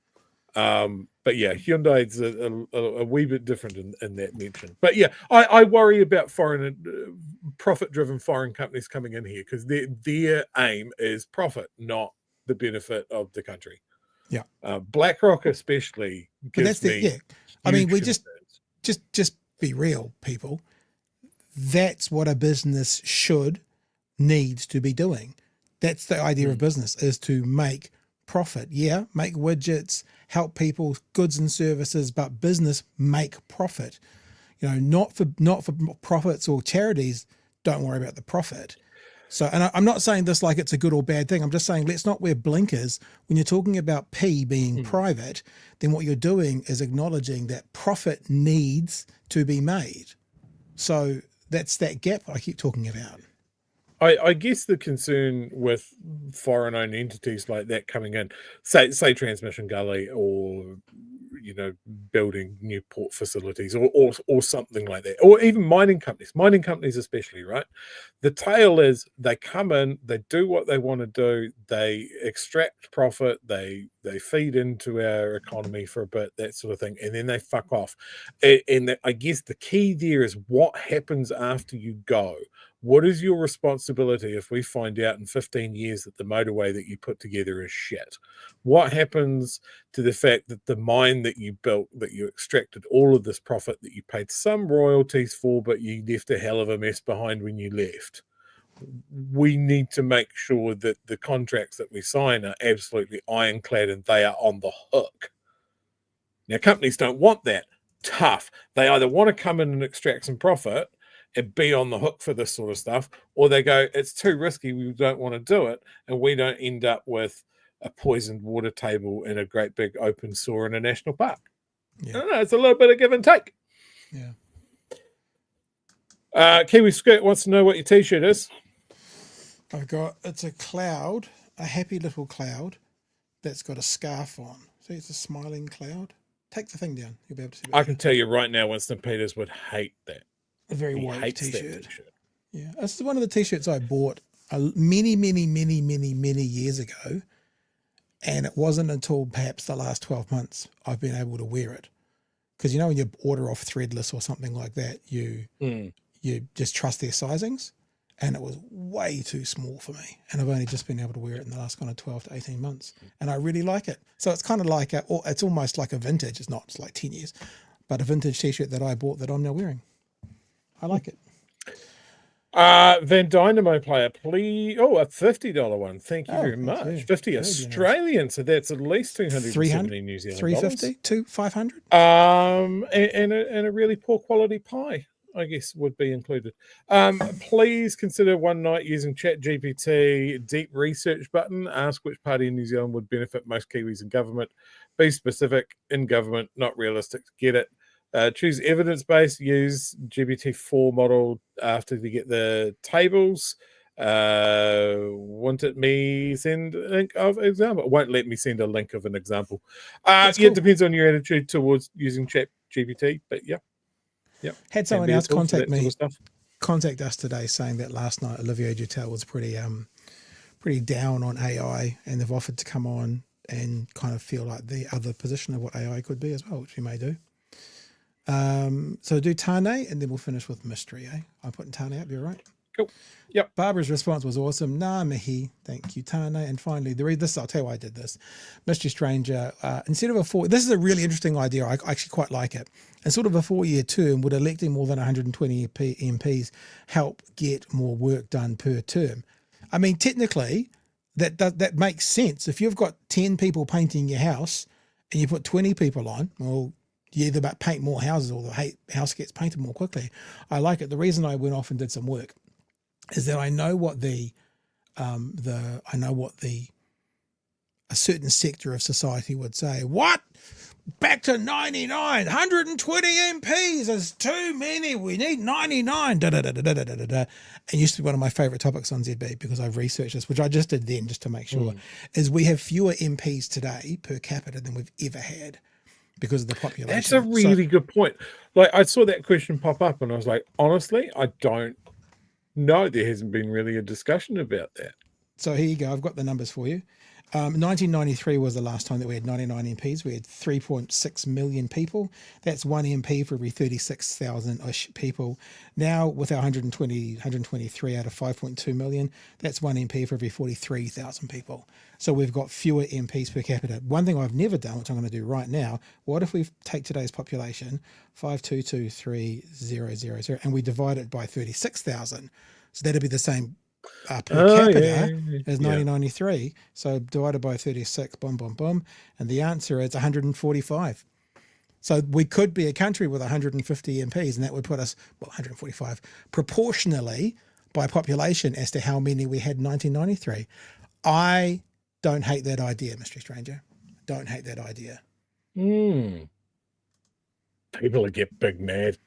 But yeah, Hyundai's a wee bit different in that mention. But yeah, I worry about foreign profit-driven foreign companies coming in here because their aim is profit, not the benefit of the country. Yeah. BlackRock especially But that's gives me yeah. I mean, huge we concerns. just be real, people. That's what a business needs to be doing. That's the idea of business, is to make profit. Yeah, make widgets, help people, goods and services, but business make profit. You know, not for profits or charities. Don't worry about the profit. So, and I'm not saying this like it's a good or bad thing. I'm just saying let's not wear blinkers when you're talking about P being private. Then what you're doing is acknowledging that profit needs to be made. So that's that gap I keep talking about. I guess the concern with foreign-owned entities like that coming in, say Transmission Gully, or building new port facilities, or something like that, or even mining companies especially, right? The tale is they come in, they do what they want to do, they extract profit, they feed into our economy for a bit, that sort of thing, and then they fuck off. And I guess the key there is what happens after you go. What is your responsibility if we find out in 15 years that the motorway that you put together is shit? What happens to the fact that the mine that you built, that you extracted all of this profit, that you paid some royalties for, but you left a hell of a mess behind when you left? We need to make sure that the contracts that we sign are absolutely ironclad and they are on the hook. Now, companies don't want that. Tough. They either want to come in and extract some profit and be on the hook for this sort of stuff, or they go, it's too risky, we don't want to do it, and we don't end up with a poisoned water table in a great big open sewer in a national park. Yeah. I don't know, it's a little bit of give and take. Yeah. Kiwi Skirt wants to know what your t-shirt is. It's a cloud, a happy little cloud that's got a scarf on. See, it's a smiling cloud. Take the thing down. You'll be able to see it. I can tell you right now, Winston Peters would hate that. A very He white hates that t-shirt. t-shirt. Yeah, it's one of the t-shirts I bought many years ago, and it wasn't until perhaps the last 12 months I've been able to wear it. Because when you order off Threadless or something like that, you just trust their sizings, and it was way too small for me, and I've only just been able to wear it in the last kind of 12 to 18 months, and I really like it. So it's kind of like it's almost like a vintage. It's like 10 years, but a vintage t-shirt that I bought that I'm now wearing. I like it. Van Dynamo player, please. Oh, a $50 one. Thank you very much. you. 50 Very Australian, so that's at least 270 New Zealand dollars. 350 to 500. And a really poor quality pie, I guess, would be included. Please consider one night using ChatGPT deep research button. Ask which party in New Zealand would benefit most Kiwis in government. Be specific. In government, not realistic. Get it. Choose evidence-based. Use GPT-4 model after you get the tables. Won't let me send a link of example. It won't let me send a link of an example. Cool. It depends on your attitude towards using ChatGPT, but yeah. Had someone else contact us today saying that last night Olivier Dutel was pretty down on AI, and they've offered to come on and kind of feel like the other position of what AI could be as well, which we may do. So do Tane, and then we'll finish with mystery. I'm putting Tane up. You're right. Cool. Yep. Barbara's response was awesome. Nah, mihi. Thank you, Tane. And finally, I'll tell you why I did this. Mystery Stranger, instead of this is a really interesting idea. I actually quite like it. And sort of a 4-year term, would electing more than 120 MPs help get more work done per term? I mean, technically, that makes sense. If you've got 10 people painting your house and you put 20 people on, well, you either paint more houses or the house gets painted more quickly. I like it. The reason I went off and did some work is that I know what a certain sector of society would say. What? Back to 99, 120 MPs is too many. We need 99. It used to be one of my favorite topics on ZB because I've researched this, which I just did then just to make sure, is we have fewer MPs today per capita than we've ever had because of the population. That's a really good point. Like, I saw that question pop up and I was like, honestly, I don't know. There hasn't been really a discussion about that. So here you go. I've got the numbers for you. 1993 was the last time that we had 99 MPs. We had 3.6 million people. That's one MP for every 36,000-ish people. Now, with our 123 out of 5.2 million, that's one MP for every 43,000 people. So we've got fewer MPs per capita. One thing I've never done, which I'm going to do right now, what if we take today's population, 5223000, and we divide it by 36,000? So that'd be the same per capita as 1993. So divided by 36, boom, boom, boom. And the answer is 145. So we could be a country with 150 MPs, and that would put us, 145, proportionally by population as to how many we had in 1993. I don't hate that idea, Mystery Stranger. Don't hate that idea. People would get big mad.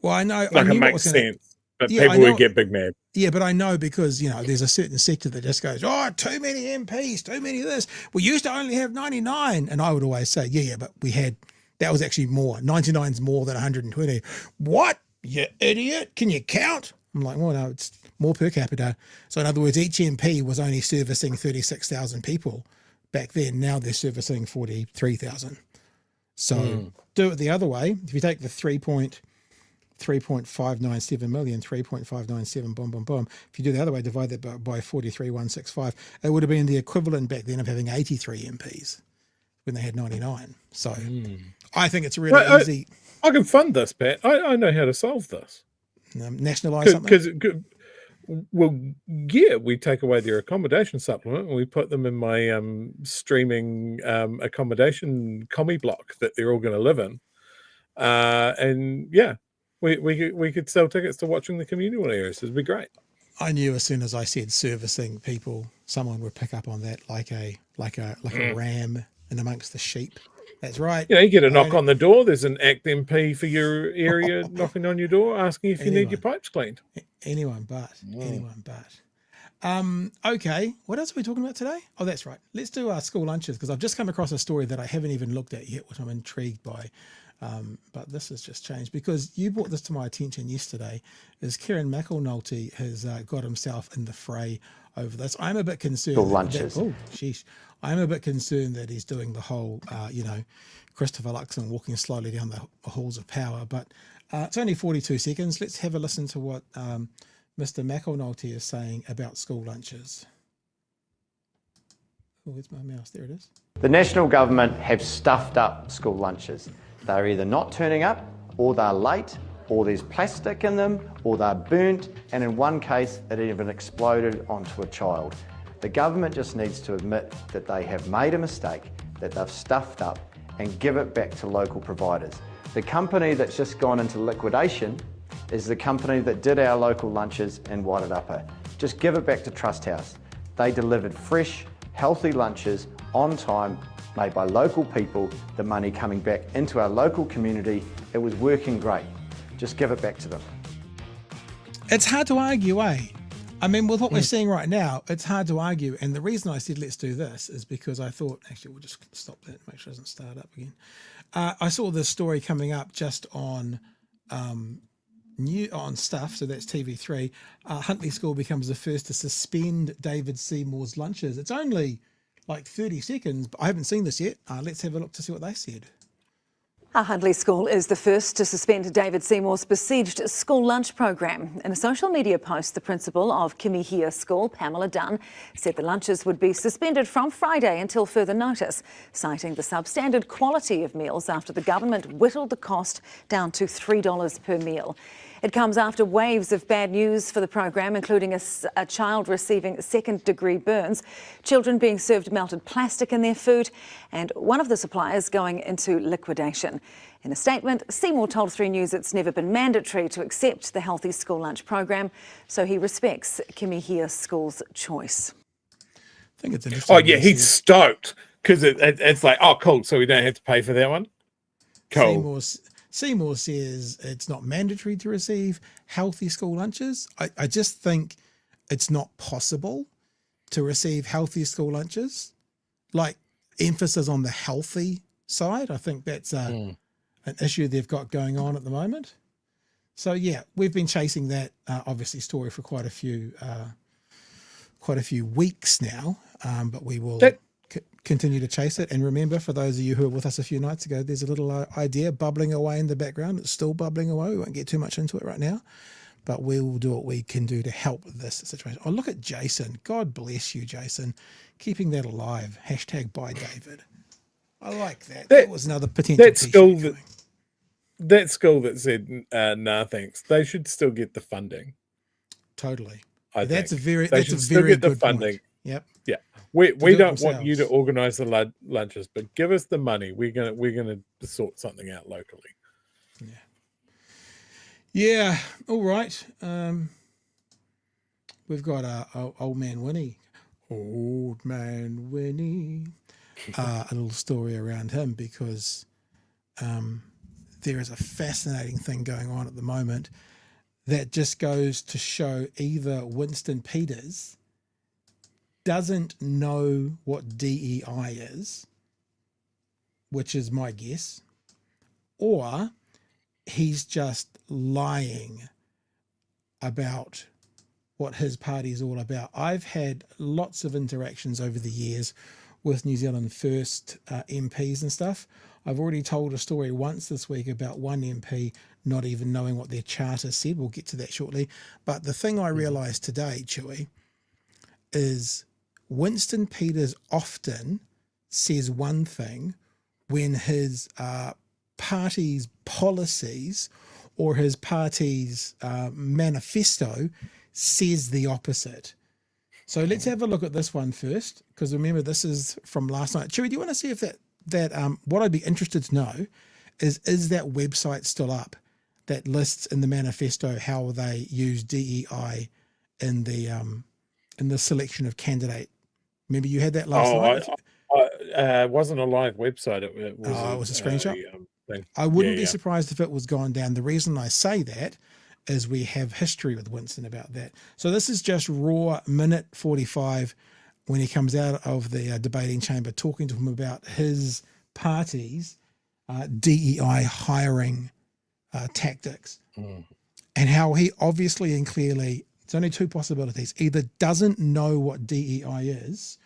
Well, I know. Like, it makes sense, but people would get big mad. Yeah, but I know because, there's a certain sector that just goes, too many MPs, too many of this. We used to only have 99. And I would always say, but that was actually more. 99's more than 120. What? You idiot. Can you count? I'm like, well, no, it's more per capita. So in other words, each MP was only servicing 36,000 people back then. Now they're servicing 43,000. So do it the other way. If you take the 3.597 million, 3.597, boom, boom, boom. If you do the other way, divide that by 43,165, it would have been the equivalent back then of having 83 MPs when they had 99. So I think it's really easy. I can fund this, Pat. I know how to solve this. Nationalise something? We take away their accommodation supplement and we put them in my streaming accommodation commie block that they're all going to live in. We could sell tickets to watching the communal areas. It'd be great. I knew as soon as I said servicing people, someone would pick up on that like a ram in amongst the sheep. That's right. You get a knock on the door. There's an ACT MP for your area knocking on your door, asking if you need your pipes cleaned. Anyone but. Okay, what else are we talking about today? Oh, that's right. Let's do our school lunches, because I've just come across a story that I haven't even looked at yet, which I'm intrigued by. But this has just changed because you brought this to my attention yesterday. Is Kieran McAnulty has got himself in the fray over this. I'm a bit concerned. Lunches. I'm a bit concerned that he's doing the whole, Christopher Luxon walking slowly down the halls of power. But it's only 42 seconds. Let's have a listen to what Mr. McAnulty is saying about school lunches. Oh, where's my mouse? There it is. The national government have stuffed up school lunches. They're either not turning up, or they're late, or there's plastic in them, or they're burnt, and in one case it even exploded onto a child. The government just needs to admit that they have made a mistake, that they've stuffed up, and give it back to local providers. The company that's just gone into liquidation is the company that did our local lunches in Wairarapa. Just give it back to Trust House. They delivered fresh, healthy lunches on time, made by local people, the money coming back into our local community. It was working great. Just give it back to them. It's hard to argue, eh? I mean, with what we're seeing right now, it's hard to argue. And the reason I said let's do this is because I thought, actually, we'll just stop that, make sure it doesn't start up again. I saw this story coming up just on Stuff, so that's TV3. Huntley School becomes the first to suspend David Seymour's lunches. It's only like 30 seconds, but I haven't seen this yet. Let's have a look to see what they said. Huntley School is the first to suspend David Seymour's besieged school lunch program. In a social media post, the principal of Kimihia School, Pamela Dunn, said the lunches would be suspended from Friday until further notice, citing the substandard quality of meals after the government whittled the cost down to $3 per meal. It comes after waves of bad news for the program, including a child receiving second-degree burns, children being served melted plastic in their food, and one of the suppliers going into liquidation. In a statement, Seymour told 3 News it's never been mandatory to accept the healthy school lunch program, so he respects Kimihia School's choice. I think it's interesting. Oh, yeah, he's stoked because it's like, oh, cool, so we don't have to pay for that one? Cool. Seymour says it's not mandatory to receive healthy school lunches. I just think it's not possible to receive healthy school lunches. Like, emphasis on the healthy side. I think that's an issue they've got going on at the moment. So, yeah, we've been chasing that, obviously, story for quite a few weeks now. but we will That- continue to chase it. And remember, for those of you who were with us a few nights ago, there's a little idea bubbling away in the background. It's still bubbling away. We won't get too much into it right now, but we will do what we can do to help this situation. Oh, look at Jason. God bless you, Jason. Keeping that alive. Hashtag by David. I like that. That was another potential. That school that said, nah, thanks. They should still get the funding. Totally. That's a very good funding. Point. Yep. Yeah. We do don't it want you to themselves. organise the lunches, but give us the money. We're gonna sort something out locally. Yeah. All right. We've got old man Winnie. Old man Winnie. A little story around him because there is a fascinating thing going on at the moment that just goes to show either Winston Peters doesn't know what DEI is, which is my guess, or he's just lying about what his party is all about. I've had lots of interactions over the years with New Zealand First MPs and stuff. I've already told a story once this week about one MP not even knowing what their charter said. We'll get to that shortly. But the thing I realised today, Chewie, is Winston Peters often says one thing when his party's policies or his party's manifesto says the opposite. So let's have a look at this one first, because remember, this is from last night. Chewie, do you want to see if that what I'd be interested to know is that website still up that lists in the manifesto how they use DEI in the selection of candidate? Remember you had that last night? It wasn't a live website. It was a screenshot? Thing. I wouldn't be surprised if it was gone down. The reason I say that is we have history with Winston about that. So this is just raw minute 45 when he comes out of the debating chamber talking to him about his party's DEI hiring tactics and how he obviously and clearly, it's only two possibilities, either doesn't know what DEI is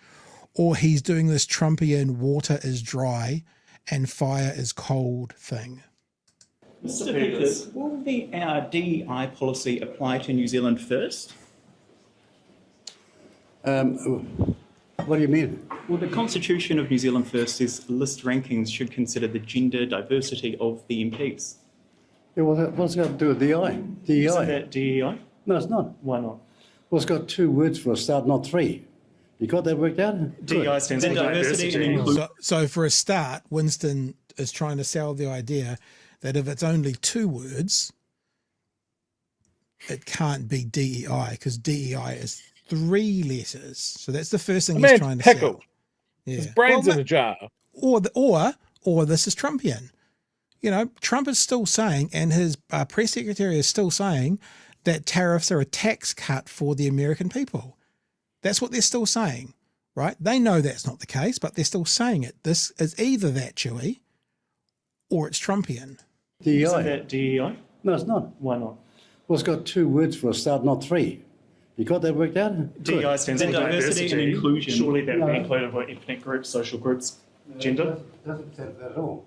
or he's doing this Trumpian water is dry and fire is cold thing. Mr. Peters, will the DEI policy apply to New Zealand First? What do you mean? Well, the Constitution of New Zealand First says list rankings should consider the gender diversity of the MPs. Yeah, what's it got to do with DEI? DEI? Isn't that DEI? No, it's not. Why not? Well, it's got two words for a start, not three. You got that worked out? DEI stands for diversity and inclusion. So for a start, Winston is trying to sell the idea that if it's only two words, it can't be DEI because DEI is three letters. So that's the first thing he's trying to sell. Yeah. His brain's in a jar. Or this is Trumpian. You know, Trump is still saying, and his press secretary is still saying, that tariffs are a tax cut for the American people. That's what they're still saying, right? They know that's not the case, but they're still saying it. This is either that, Chewie, or it's Trumpian. DEI? Isn't that DEI? No, it's not. Why not? Well, it's got two words for a start, not three. You got that worked out? DEI stands for diversity and inclusion. Surely that would include what ethnic groups, social groups, gender? Doesn't say that at all.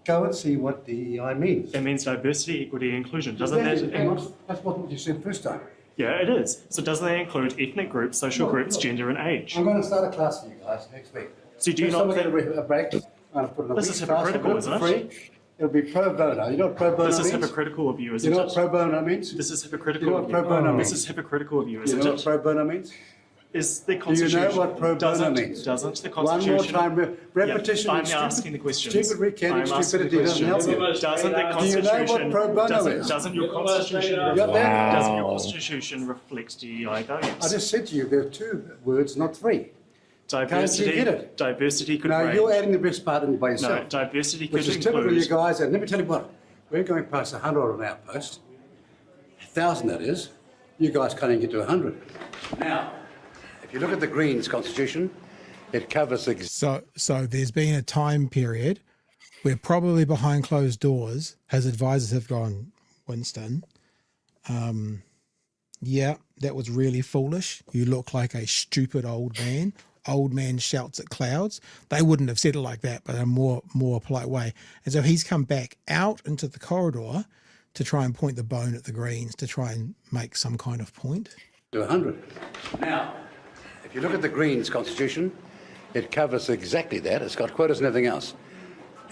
Go and see what DEI means. It means diversity, equity, and inclusion. Doesn't that? That's what you said first time. Yeah, it is. So does that include ethnic groups, social groups, gender, and age? I'm going to start a class for you guys next week. So do you Someone not? get a break. I'm going to put in a This week's is class. hypocritical, I'll do isn't for it? free. It'll be pro bono. You know what pro bono This means? is hypocritical of you, You isn't know what it? pro bono means? This is You hypocritical know of what you. pro bono This means? is hypocritical of you, You isn't know what it? pro bono means? Is the Do you Constitution? know what pro bono doesn't, means? Doesn't the One Constitution? more time. Repetition Yeah, I'm is stupid. asking the questions. Stupid recanting I'm asking the stupidity doesn't help questions. you. Doesn't the Do you know Constitution? what pro bono doesn't, is? doesn't your Constitution? You got that? Doesn't your Constitution reflect DEI values? I just said to you, there are two words, not three. Diversity. Can't you get it? Diversity could Now, range. you're adding the best part in by No, yourself. diversity could Which is typical of you include. guys. And let me tell you what, we're going past 100 on our post. 1,000 that is. You guys can't even get to 100. Now, if you look at the Greens constitution, it covers the... So there's been a time period where probably behind closed doors, his advisors have gone, Winston, yeah, that was really foolish. You look like a stupid old man. old man shouts at clouds. They wouldn't have said it like that, but in a more polite way. And so he's come back out into the corridor to try and point the bone at the Greens to try and make some kind of point. To 100. Now, if you look at the Greens constitution, it covers exactly that. It's got quotas and everything else.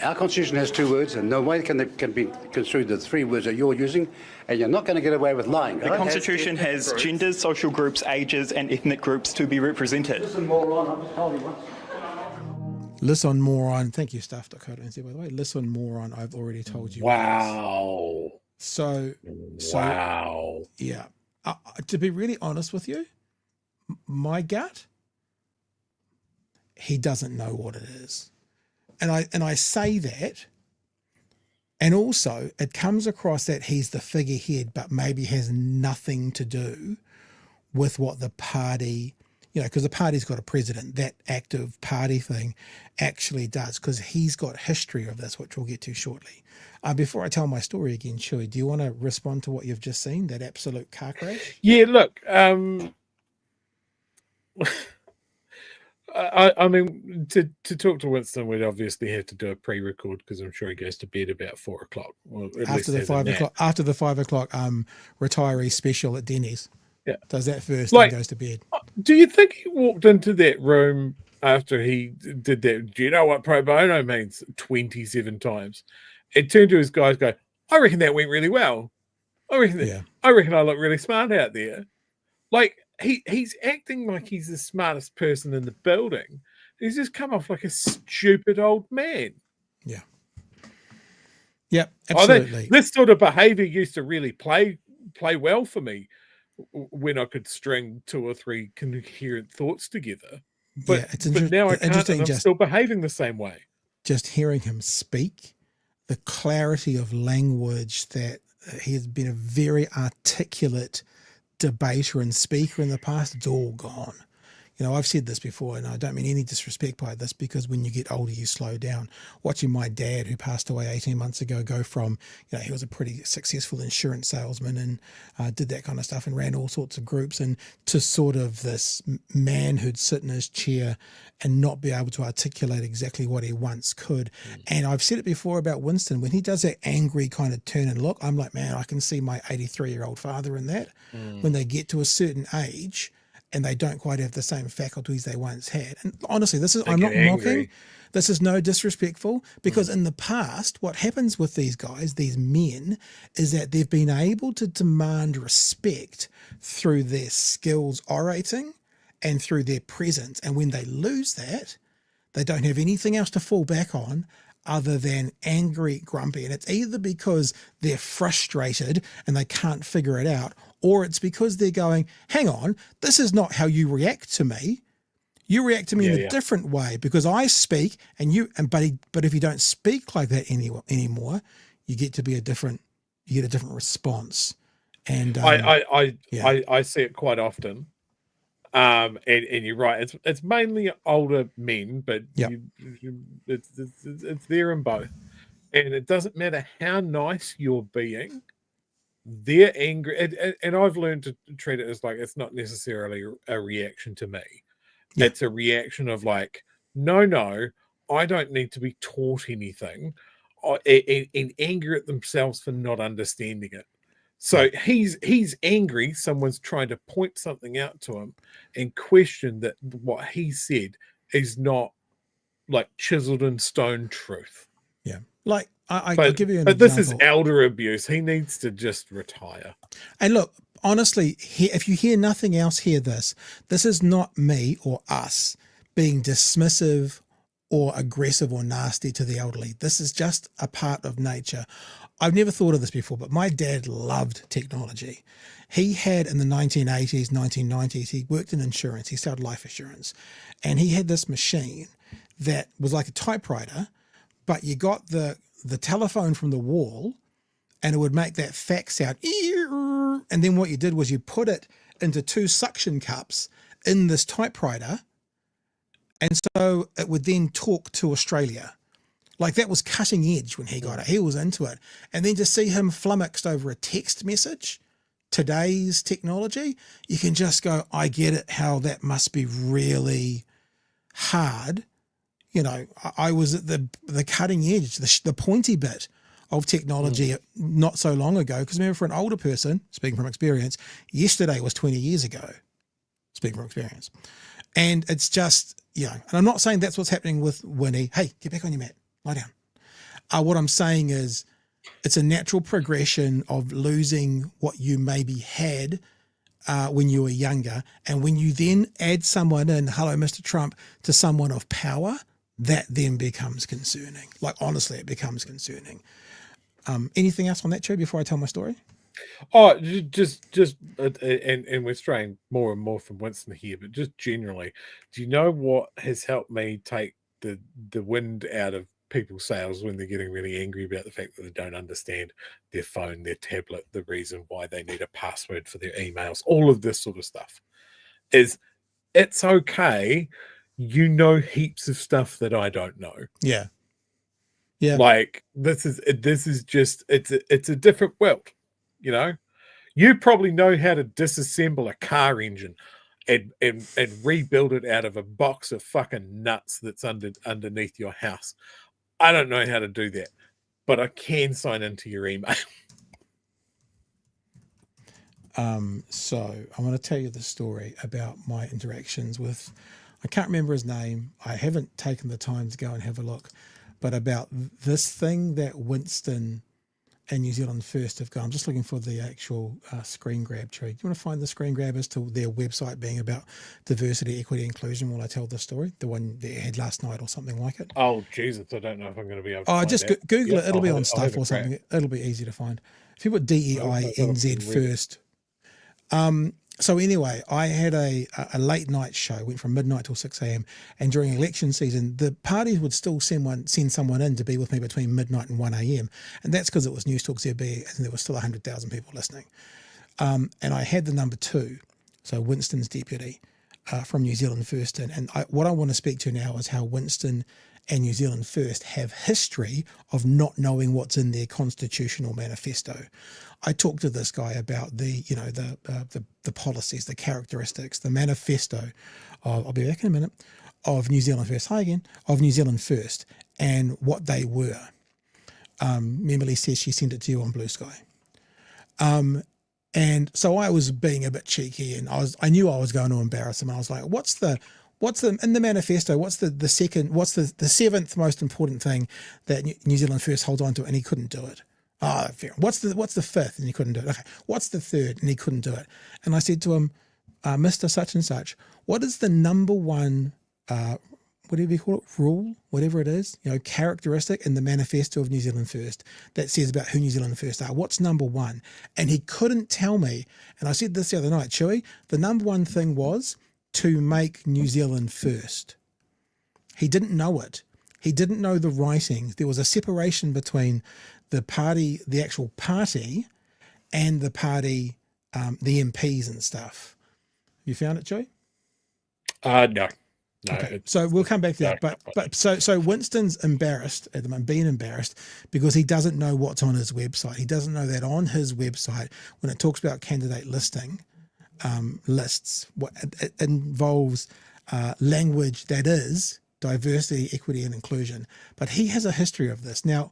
Our constitution has 2 words, and no way can be construed the 3 words that you're using, and you're not going to get away with lying. The Constitution has genders, social groups, ages and ethnic groups to be represented. Listen, moron, I'm just telling you once. Listen, moron. Thank you, staff.co.nz, by the way. Listen, moron, I've already told you. Wow. So Wow. yeah. To be really honest with you, my gut, he doesn't know what it is. And I say that, and also it comes across that he's the figurehead, but maybe has nothing to do with what the party, because the party's got a president. That active party thing actually does, because he's got history of this, which we'll get to shortly. Before I tell my story again, Chewie, do you want to respond to what you've just seen, that absolute car crash? Yeah, look, I mean, to talk to Winston, we'd obviously have to do a pre-record because I'm sure he goes to bed about 4 o'clock. Well, After the 5 o'clock, retiree special at Denny's. Yeah, does that first like, and goes to bed. Do you think he walked into that room after he did that? Do you know what pro bono means? 27 times. It turned to his guys, go, I reckon that went really well. I reckon I look really smart out there. Like, he's acting like he's the smartest person in the building. He's just come off like a stupid old man. Yeah. Yeah, absolutely. This sort of behavior used to really play well for me when I could string 2 or 3 coherent thoughts together. But, it's but now I can't, and I'm still behaving the same way. Just hearing him speak, the clarity of language, that he has been a very articulate debater and speaker in the past, it's all gone. I've said this before, and I don't mean any disrespect by this, because when you get older, you slow down. Watching my dad, who passed away 18 months ago, go from, he was a pretty successful insurance salesman and did that kind of stuff and ran all sorts of groups, and to sort of this man who'd sit in his chair and not be able to articulate exactly what he once could. And I've said it before about Winston, when he does that angry kind of turn and look, I'm like, man, I can see my 83-year-old father in that. When they get to a certain age, and they don't quite have the same faculties they once had. And honestly, I'm not mocking. This is no disrespectful, because in the past, what happens with these guys, these men, is that they've been able to demand respect through their skills orating and through their presence. And when they lose that, they don't have anything else to fall back on other than angry, grumpy. And it's either because they're frustrated and they can't figure it out, or it's because they're going, hang on, this is not how you react to me. You react to me in a different way, because I speak but if you don't speak like that anymore, you get a different response. And I see it quite often. And you're right. It's mainly older men, but it's there in both. And it doesn't matter how nice you're being. They're angry, and I've learned to treat it as like it's not necessarily a reaction to me. Yeah. It's a reaction of like, no, I don't need to be taught anything, and anger at themselves for not understanding it. So he's angry. Someone's trying to point something out to him and question that what he said is not like chiseled in stone truth. Yeah, like I'll give you an example. This is elder abuse. He needs to just retire. And look, honestly, if you hear nothing else, hear this. This is not me or us being dismissive or aggressive or nasty to the elderly. This is just a part of nature. I've never thought of this before, but my dad loved technology. He had, in the 1980s, 1990s, he worked in insurance. He sold life assurance. And he had this machine that was like a typewriter, but you got the telephone from the wall and it would make that fax sound. And then what you did was you put it into 2 suction cups in this typewriter. And so it would then talk to Australia. Like, that was cutting edge when he got it. He was into it. And then to see him flummoxed over a text message, today's technology, you can just go, I get it, how that must be really hard. You know, I was at the cutting edge, the pointy bit of technology not so long ago. Because remember, for an older person, speaking from experience, yesterday was 20 years ago, speaking from experience. And it's just, you know, and I'm not saying that's what's happening with Winnie. Hey, get back on your mat, lie down. What I'm saying is it's a natural progression of losing what you maybe had when you were younger. And when you then add someone in, hello, Mr. Trump, to someone of power, that then becomes concerning. Like, honestly, it becomes concerning. Anything else on that, Chewie, before I tell my story? Oh, just, and we're straying more and more from Winston here, but just generally, do you know what has helped me take the wind out of people's sails when they're getting really angry about the fact that they don't understand their phone, their tablet, the reason why they need a password for their emails, all of this sort of stuff? Is it's okay. You know heaps of stuff that I don't know. Yeah. Yeah. Like this is just it's a different world, you know. You probably know how to disassemble a car engine and rebuild it out of a box of fucking nuts that's underneath your house. I don't know how to do that, but I can sign into your email. So I want to tell you the story about my interactions with, I can't remember his name. I haven't taken the time to go and have a look, but about this thing that Winston and New Zealand First have gone. I'm just looking for the actual screen grab, Tree. Do you want to find the screen grab as to their website being about diversity, equity, inclusion while I tell the story? The one that you had last night or something like it? Oh, Jesus, I don't know if I'm going to be able to find just that. Google it. It'll be on I'll stuff or something. It'll be easy to find. If you put DEI NZ First. So anyway, I had a late night show, went from midnight till 6 a.m. And during election season, the parties would still send someone in to be with me between midnight and 1 a.m. And that's because it was News Talk ZB and there was still 100,000 people listening. And I had the number 2, so Winston's deputy from New Zealand First. And what I want to speak to now is how Winston and New Zealand First have history of not knowing what's in their constitutional manifesto. I talked to this guy about the policies, the characteristics, the manifesto of, I'll be back in a minute, of New Zealand First. Hi again, of New Zealand First and what they were. Emily says she sent it to you on Blue Sky. And so I was being a bit cheeky and I knew I was going to embarrass him. And I was like, what's the in the manifesto, what's the seventh most important thing that New Zealand First holds on to? And he couldn't do it. Oh, fair. What's the fifth? And he couldn't do it. Okay. What's the third? And he couldn't do it. And I said to him, Mr. Such and Such, what is the number one, whatever you call it, rule, whatever it is, characteristic in the manifesto of New Zealand First that says about who New Zealand First are? What's number one? And he couldn't tell me. And I said this the other night, Chewie, the number one thing was to make New Zealand first. He didn't know it. He didn't know the writings. There was a separation between the party, the actual party, and the party, the MPs and stuff. You found it, Joey? No. Okay. So we'll come back to that. But so Winston's embarrassed at the moment, being embarrassed because he doesn't know what's on his website. He doesn't know that on his website, when it talks about candidate listing, lists, what it involves language that is diversity, equity, and inclusion. But he has a history of this. Now,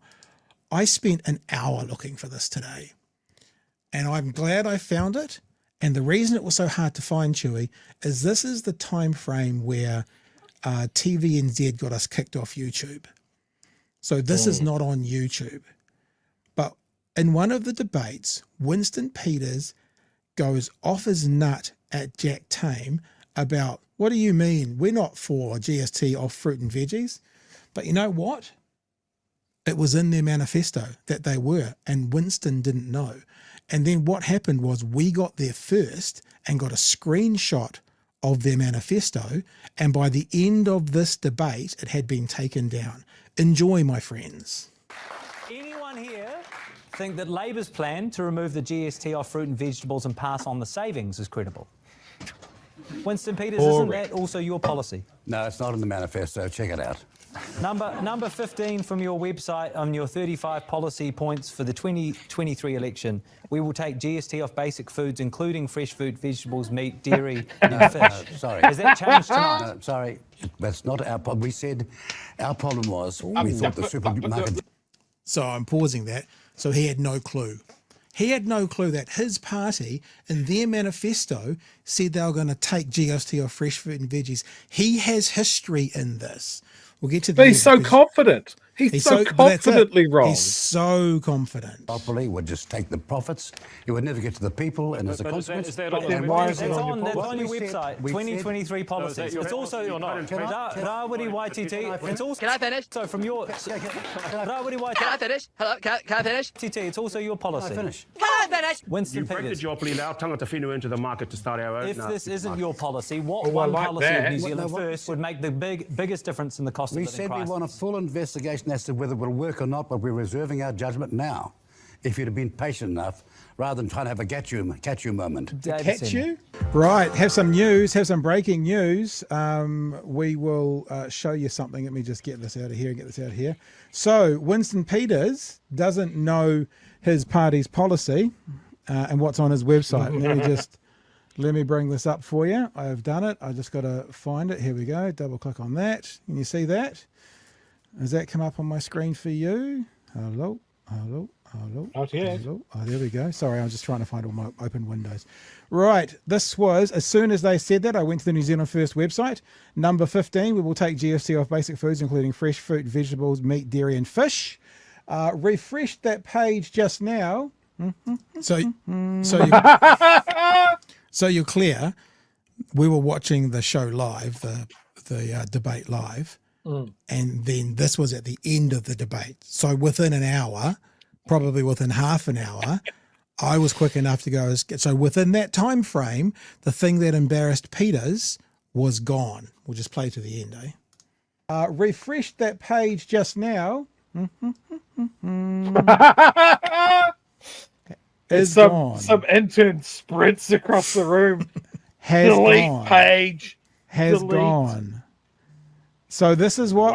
I spent an hour looking for this today, and I'm glad I found it. And the reason it was so hard to find, Chewie, is this is the time frame where TVNZ got us kicked off YouTube. So this is not on YouTube. But in one of the debates, Winston Peters goes off his nut at Jack Tame about, what do you mean? We're not for GST off fruit and veggies. But you know what? It was in their manifesto that they were, and Winston didn't know. And then what happened was we got there first and got a screenshot of their manifesto. And by the end of this debate, it had been taken down. Enjoy, my friends. Anyone here think that Labor's plan to remove the GST off fruit and vegetables and pass on the savings is credible? Winston Peters, isn't that also your policy? No, it's not in the manifesto. Check it out. Number 15 from your website on your 35 policy points for the 2023 election. We will take GST off basic foods, including fresh fruit, vegetables, meat, dairy, and fish. Sorry. Has that changed tonight? Sorry, that's not our problem. We said our problem was we thought the supermarket. So I'm pausing that. So he had no clue. He had no clue that his party in their manifesto said they were going to take GST off fresh fruit and veggies. He has history in this. We'll get to the But he's so confident. He's so but that's it. confidently wrong. He's so confident. Properly would just take the profits. It would never get to the people, and as a consequence. is that on and your why website? is it That's on on, your that's policy? on your We said- website, we said- 2023 policies. your It's also policy or not? Rawiri Waititi. It's also Can I finish? so from your Rawiri Waititi. Can I finish? Hello, can I finish? It's also your policy. Finish. Can I finish? Winston You break the Peters. duopoly, allow tangata whenua into the market to start our own. If this isn't your policy, what Oh, I one like policy that. of New Zealand What- first would make the biggest difference in the cost of We living said crisis? we want a full investigation as to whether it will work or not, but we're reserving our judgment now. If you'd have been patient enough, rather than trying to have a catch you moment. Catch you? Right, have some news, have some breaking news. We will show you something. Let me just get this out of here and get this out of here. So Winston Peters doesn't know his party's policy and what's on his website. Let me bring this up for you. I've done it. I just got to find it. Here we go. Double click on that. Can you see that? Does that come up on my screen for you? Hello. Not yet. Hello. Oh, there we go. Sorry, I was just trying to find all my open windows. Right. This was, as soon as they said that, I went to the New Zealand First website. Number 15, we will take GST off basic foods, including fresh fruit, vegetables, meat, dairy, and fish. Refreshed that page just now. So you're clear. We were watching the show live, the debate live. And then this was at the end of the debate. So within an hour, probably within half an hour, I was quick enough to go. So within that time frame, the thing that embarrassed Peters was gone. We'll just play to the end, eh? Refreshed that page just now. Is gone. Some intern sprints across the room. Has Delete gone. page. Has Delete. gone. So this is what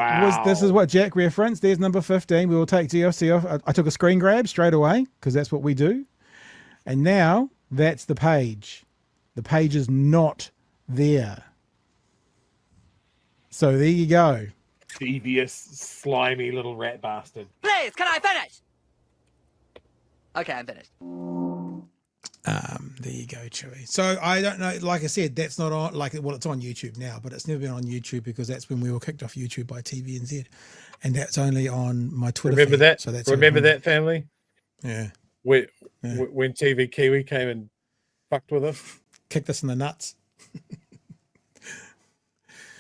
Jack referenced. There's number 15. We will take GST off. I took a screen grab straight away because that's what we do. And now that's the page. The page is not there. So there you go. Devious, slimy little rat bastard. Please, can I finish? Okay, I'm finished. There you go, Chewie. So I don't know. Like I said, that's not on. It's on YouTube now, but it's never been on YouTube because that's when we were kicked off YouTube by TVNZ, and that's only on my Twitter. Remember feed. that? So that's Remember only- that family? Yeah. When TV Kiwi came and fucked with us. Kicked us in the nuts.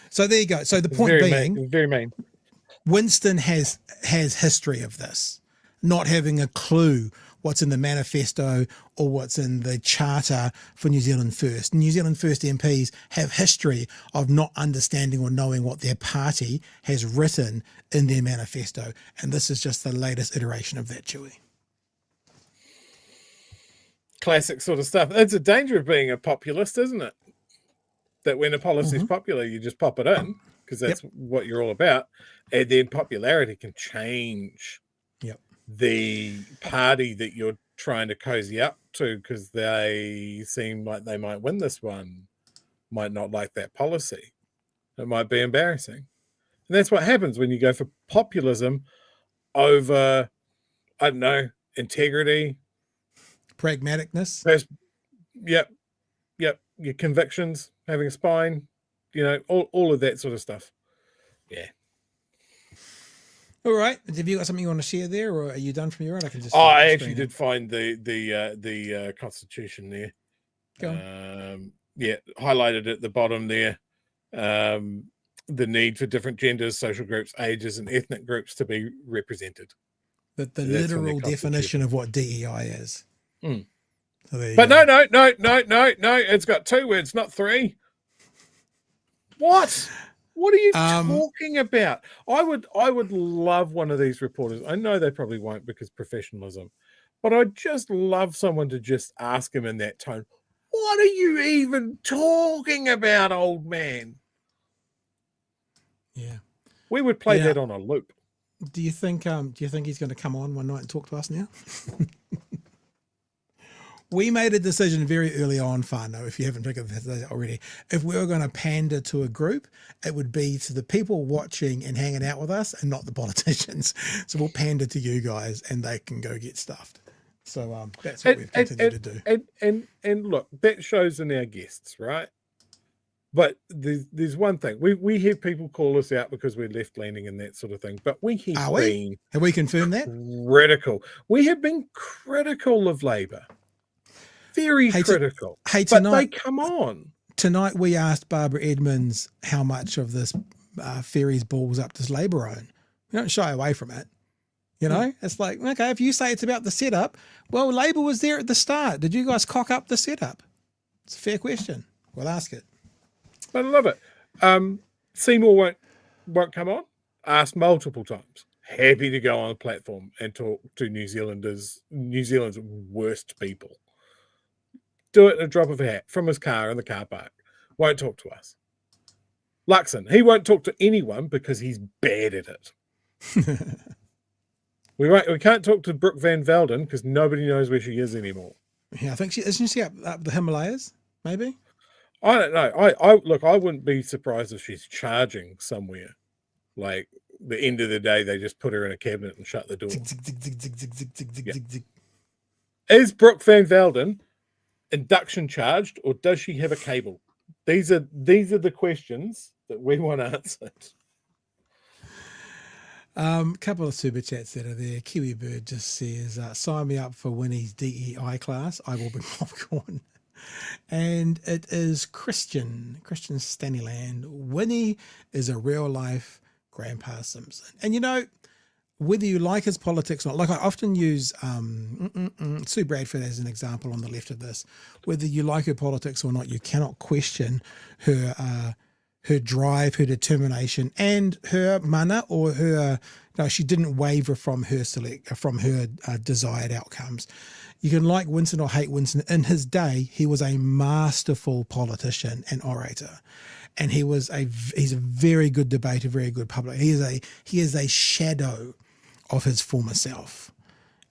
So there you go. So the It's point very being, mean. Very mean. Winston has history of this, not having a clue what's in the manifesto or what's in the charter for New Zealand First. New Zealand First MPs have history of not understanding or knowing what their party has written in their manifesto. And this is just the latest iteration of that, Chewie. Classic sort of stuff. It's a danger of being a populist, isn't it? That when a policy is popular, you just pop it in because that's what you're all about. And then popularity can change the party that you're trying to cozy up to because they seem like they might win this one, might not like that policy. It might be embarrassing. And that's what happens when you go for populism over, I don't know, integrity, pragmaticness. Yep. Your convictions, having a spine, all of that sort of stuff. Yeah. All right. Have you got something you want to share there, or are you done from your end? I can just. I actually did find the Constitution there. Go on. Highlighted at the bottom there. The need for different genders, social groups, ages, and ethnic groups to be represented. The literal definition of what DEI is. Mm. So but no. It's got 2 words, not 3. What? What are you talking about? I would love one of these reporters. I know they probably won't because professionalism, but I'd just love someone to just ask him in that tone, what are you even talking about, old man? Yeah. We would play Yeah. that on a loop. Do you think he's going to come on one night and talk to us now? We made a decision very early on, Whānau, if you haven't figured this out already. If we were going to pander to a group, it would be to the people watching and hanging out with us and not the politicians. So we'll pander to you guys and they can go get stuffed. So that's what we've continued to do. And look, that shows in our guests, right? But there's one thing. We have people call us out because we're left-leaning and that sort of thing. But we have been... Have we confirmed that? Critical. We have been critical of Labour. Very critical. Hey, but tonight, they come on. Tonight we asked Barbara Edmonds how much of this ferries balls up does Labour own. We don't shy away from it. You know, it's like, okay, if you say it's about the setup, well, Labour was there at the start. Did you guys cock up the setup? It's a fair question. We'll ask it. But I love it. Seymour won't come on. Asked multiple times. Happy to go on a platform and talk to New Zealand's worst people. Do it in a drop of a hat from his car in the car park. Won't talk to us. Luxon, he won't talk to anyone because he's bad at it. We can't talk to Brooke Van Velden because nobody knows where she is anymore. Yeah, I think isn't she up the Himalayas? Maybe. I don't know. I wouldn't be surprised if she's charging somewhere. Like the end of the day, they just put her in a cabinet and shut the door. Is Brooke Van Velden induction charged, or does she have a cable? These are the questions that we want answered. Couple of super chats that are there. Kiwi Bird just says, sign me up for Winnie's DEI class. I will bring popcorn. And it is Christian Stanyland. Winnie is a real life Grandpa Simpson. And you know, whether you like his politics or not, like I often use Sue Bradford as an example on the left of this, whether you like her politics or not, you cannot question her drive, her determination, and her mana, or her, she didn't waver from her desired outcomes. You can like Winston or hate Winston. In his day, he was a masterful politician and orator. And he's a very good debater, very good public. He is a shadow of his former self.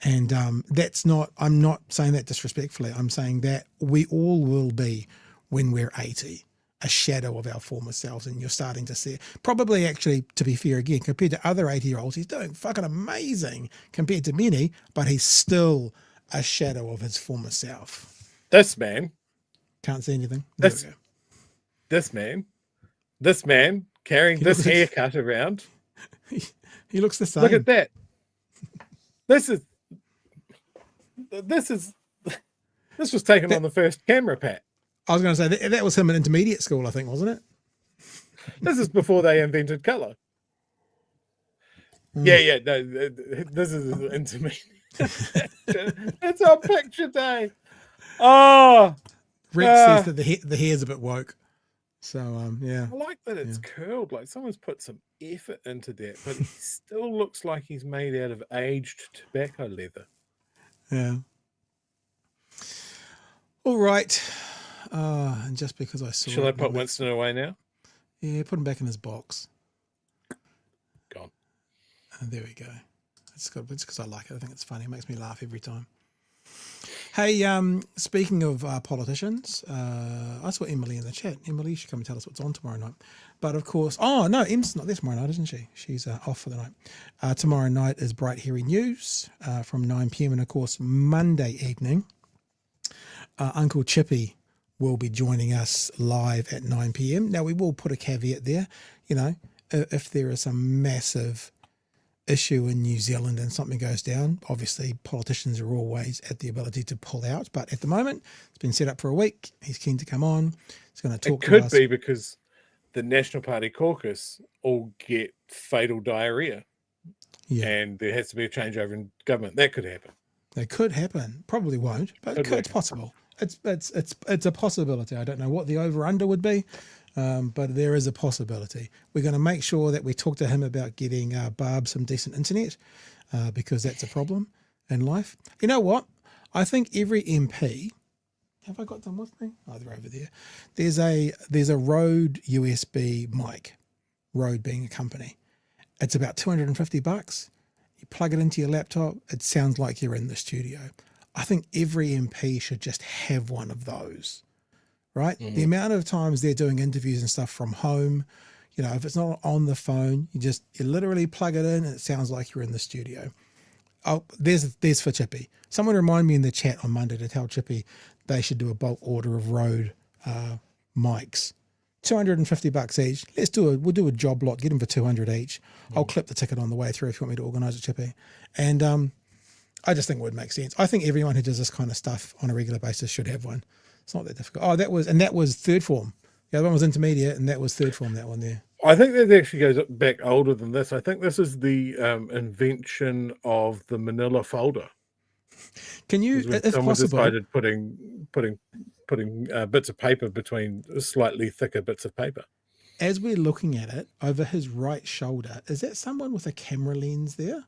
And I'm not saying that disrespectfully. I'm saying that we all will be, when we're 80, a shadow of our former selves. And you're starting to see it. Probably, actually, to be fair again, compared to other 80-year-olds, he's doing fucking amazing compared to many, but he's still a shadow of his former self. This man. Can't see anything. This man carrying this haircut around. He looks the same. Look at that. This was taken on the first camera, Pat. I was going to say that was him in intermediate school, I think, wasn't it? This is before they invented colour. Yeah. No, this is intermediate. It's our picture day. Oh, Rex says that the hair's a bit woke. So yeah. I like that it's curled. Like someone's put some effort into that, but he still looks like he's made out of aged tobacco leather. Yeah. All right. And just because I saw. Shall I put Winston away now? Yeah, put him back in his box. Gone. And there we go. It's because I like it. I think it's funny. It makes me laugh every time. Hey, speaking of politicians, I saw Emily in the chat. Emily, you should come and tell us what's on tomorrow night. But of course, Em's not there tomorrow night, isn't she? She's off for the night. Tomorrow night is Bright Hairy News from 9 p.m. And of course, Monday evening, Uncle Chippy will be joining us live at 9 p.m. Now, we will put a caveat there. You know, if there is some massive issue in New Zealand and something goes down, obviously politicians are always at the ability to pull out, but at the moment it's been set up for a week. He's keen to come on. He's going to talk to us. It could be because the National Party caucus all get fatal diarrhea, and there has to be a changeover in government. That could happen. That could happen. Probably won't, but it's possible. It's a possibility. I don't know what the over-under would be, but there is a possibility. We're going to make sure that we talk to him about getting Barb some decent internet, because that's a problem in life. You know what? I think every MP, have I got them with me? Oh, they're over there. There's a Rode USB mic, Rode being a company, It's about $250. You plug it into your laptop. It sounds like you're in the studio. I think every MP should just have one of those, right? Mm-hmm. The amount of times they're doing interviews and stuff from home, you know, if it's not on the phone, you literally plug it in and it sounds like you're in the studio. Oh, there's for Chippy. Someone remind me in the chat on Monday to tell Chippy they should do a bulk order of Rode mics. $250 each. We'll do a job lot, get them for 200 each. I'll clip the ticket on the way through if you want me to organise it, Chippy. And I just think it would make sense. I think everyone who does this kind of stuff on a regular basis should have one. It's not that difficult. Oh, that was third form. The other one was intermediate, and that was third form, that one there. I think that actually goes back older than this. I think this is the invention of the manila folder. Can you, if someone possible, decided putting bits of paper between slightly thicker bits of paper. As we're looking at it, over his right shoulder, is that someone with a camera lens there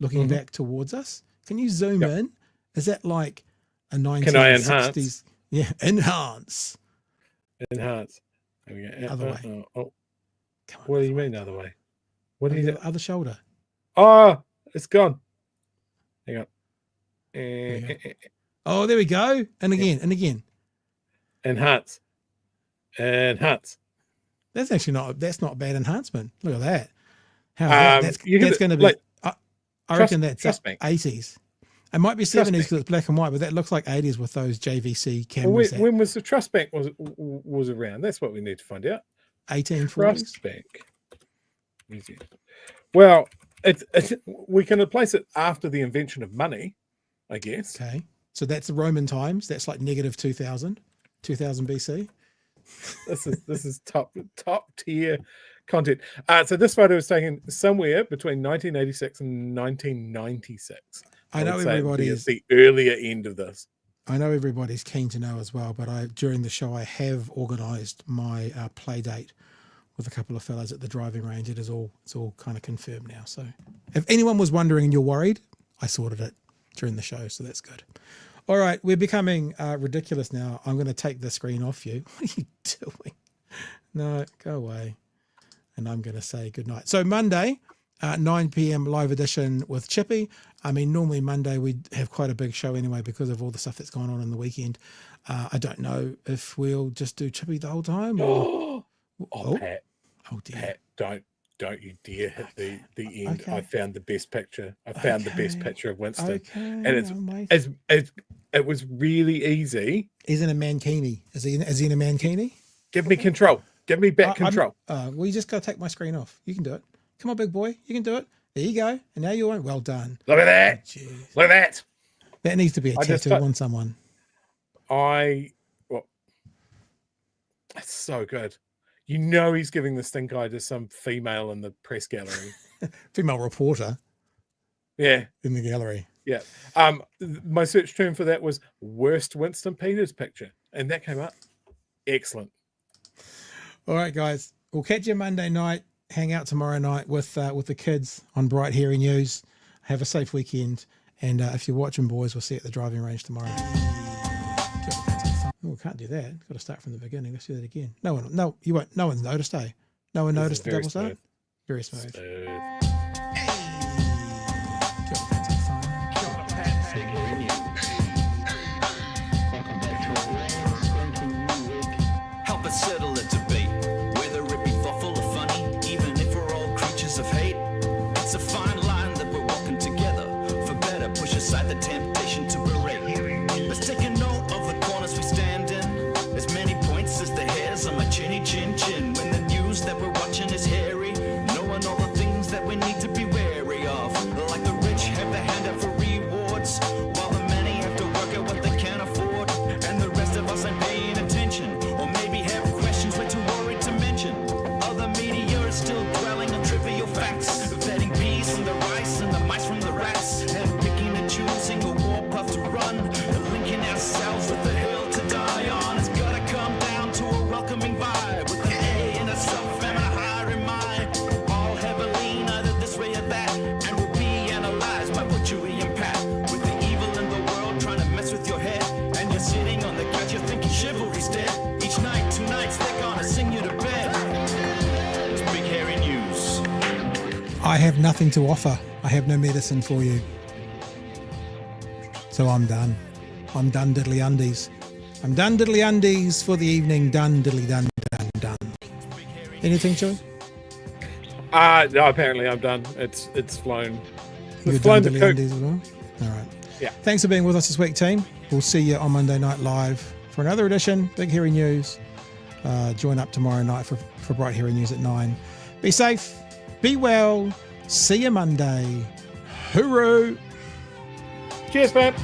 looking back towards us? Can you zoom in? Is that like a 1960s? Can I enhance? Yeah, enhance. Enhance. There we go. Other way. Oh. What do you mean other way? What do you do? Other shoulder. Oh, it's gone. Hang on. Oh, there we go. And again, and again. Enhance. Enhance. That's actually that's not bad enhancement. Look at that. How that's going to be. Like, I reckon that's trust me. 80s. It might be 70s because it's black and white, but that looks like 80s with those JVC cameras. Well, when was the Trust Bank was around? That's what we need to find out. 1840s. Trust Bank. Easy. Well, we can replace it after the invention of money, I guess. Okay. So that's the Roman times. That's like negative 2000 BC. This is top tier content. So this photo was taken somewhere between 1986 and 1996. I know everybody's the earlier end of this. I know everybody's keen to know as well, but during the show I have organised my play date with a couple of fellas at the driving range. It's all kind of confirmed now. So if anyone was wondering and you're worried, I sorted it during the show, so that's good. All right, we're becoming ridiculous now. I'm going to take the screen off you. What are you doing? No, go away. And I'm going to say goodnight. So Monday, 9 p.m. live edition with Chippy. I mean, normally Monday we'd have quite a big show anyway because of all the stuff that's gone on in the weekend. I don't know if we'll just do Chippy the whole time. Or... Pat. Oh dear. Pat, don't you dare hit the end. Okay. I found the best picture. I found the best picture of Winston. Okay, and it was really easy. He's in a mankini. Is he in a mankini? Give me control. Give me back control. Well, you just got to take my screen off. You can do it. Come on, big boy. You can do it. There you go. And now you're on. Well done. Look at that. Oh, look at that. That needs to be a tattoo on someone. That's so good. You know he's giving the stink eye to some female in the press gallery. Female reporter. Yeah. In the gallery. Yeah. My search term for that was worst Winston Peters picture. And that came up. Excellent. All right, guys. We'll catch you Monday night. Hang out tomorrow night with the kids on Bright Hairy News. Have a safe weekend. And if you're watching, boys, we'll see you at the driving range tomorrow. Oh, we can't do that. Got to start from the beginning. Let's do that again. No, you won't. No one's noticed, eh? No one noticed the double start? Very smooth. Help us settle a debate, whether it be thoughtful or funny, even if we're all creatures of hate. It's a fine line that we're walking together. For better, push aside the temptation to berate. Let's take a note of the corners we stand in. As many points as the hairs on my chinny chin chin. When the news that we're watching is hairy, knowing all the things that we need to be wary of. Like the rich have the handout for rewards, while the many have to work at what they can't afford. And the rest of us ain't paying attention, or maybe have questions we're too worried to mention. Other media is still dwelling on trivial facts, vetting peas from the rice and the mice from the rats, and picking and choosing a war puff to I have nothing to offer. I have no medicine for you. So I'm done. I'm done diddly undies. I'm done diddly undies for the evening. Done diddly done done. Anything, Chewie? No, apparently I'm done. It's flown. You're It's done flown the diddly coop. undies as well? All right. Yeah. Thanks for being with us this week, team. We'll see you on Monday Night Live for another edition. Big Hairy News. Join up tomorrow night for Bright Hairy News at 9. Be safe. Be well. See you Monday. Hooroo. Cheers, man.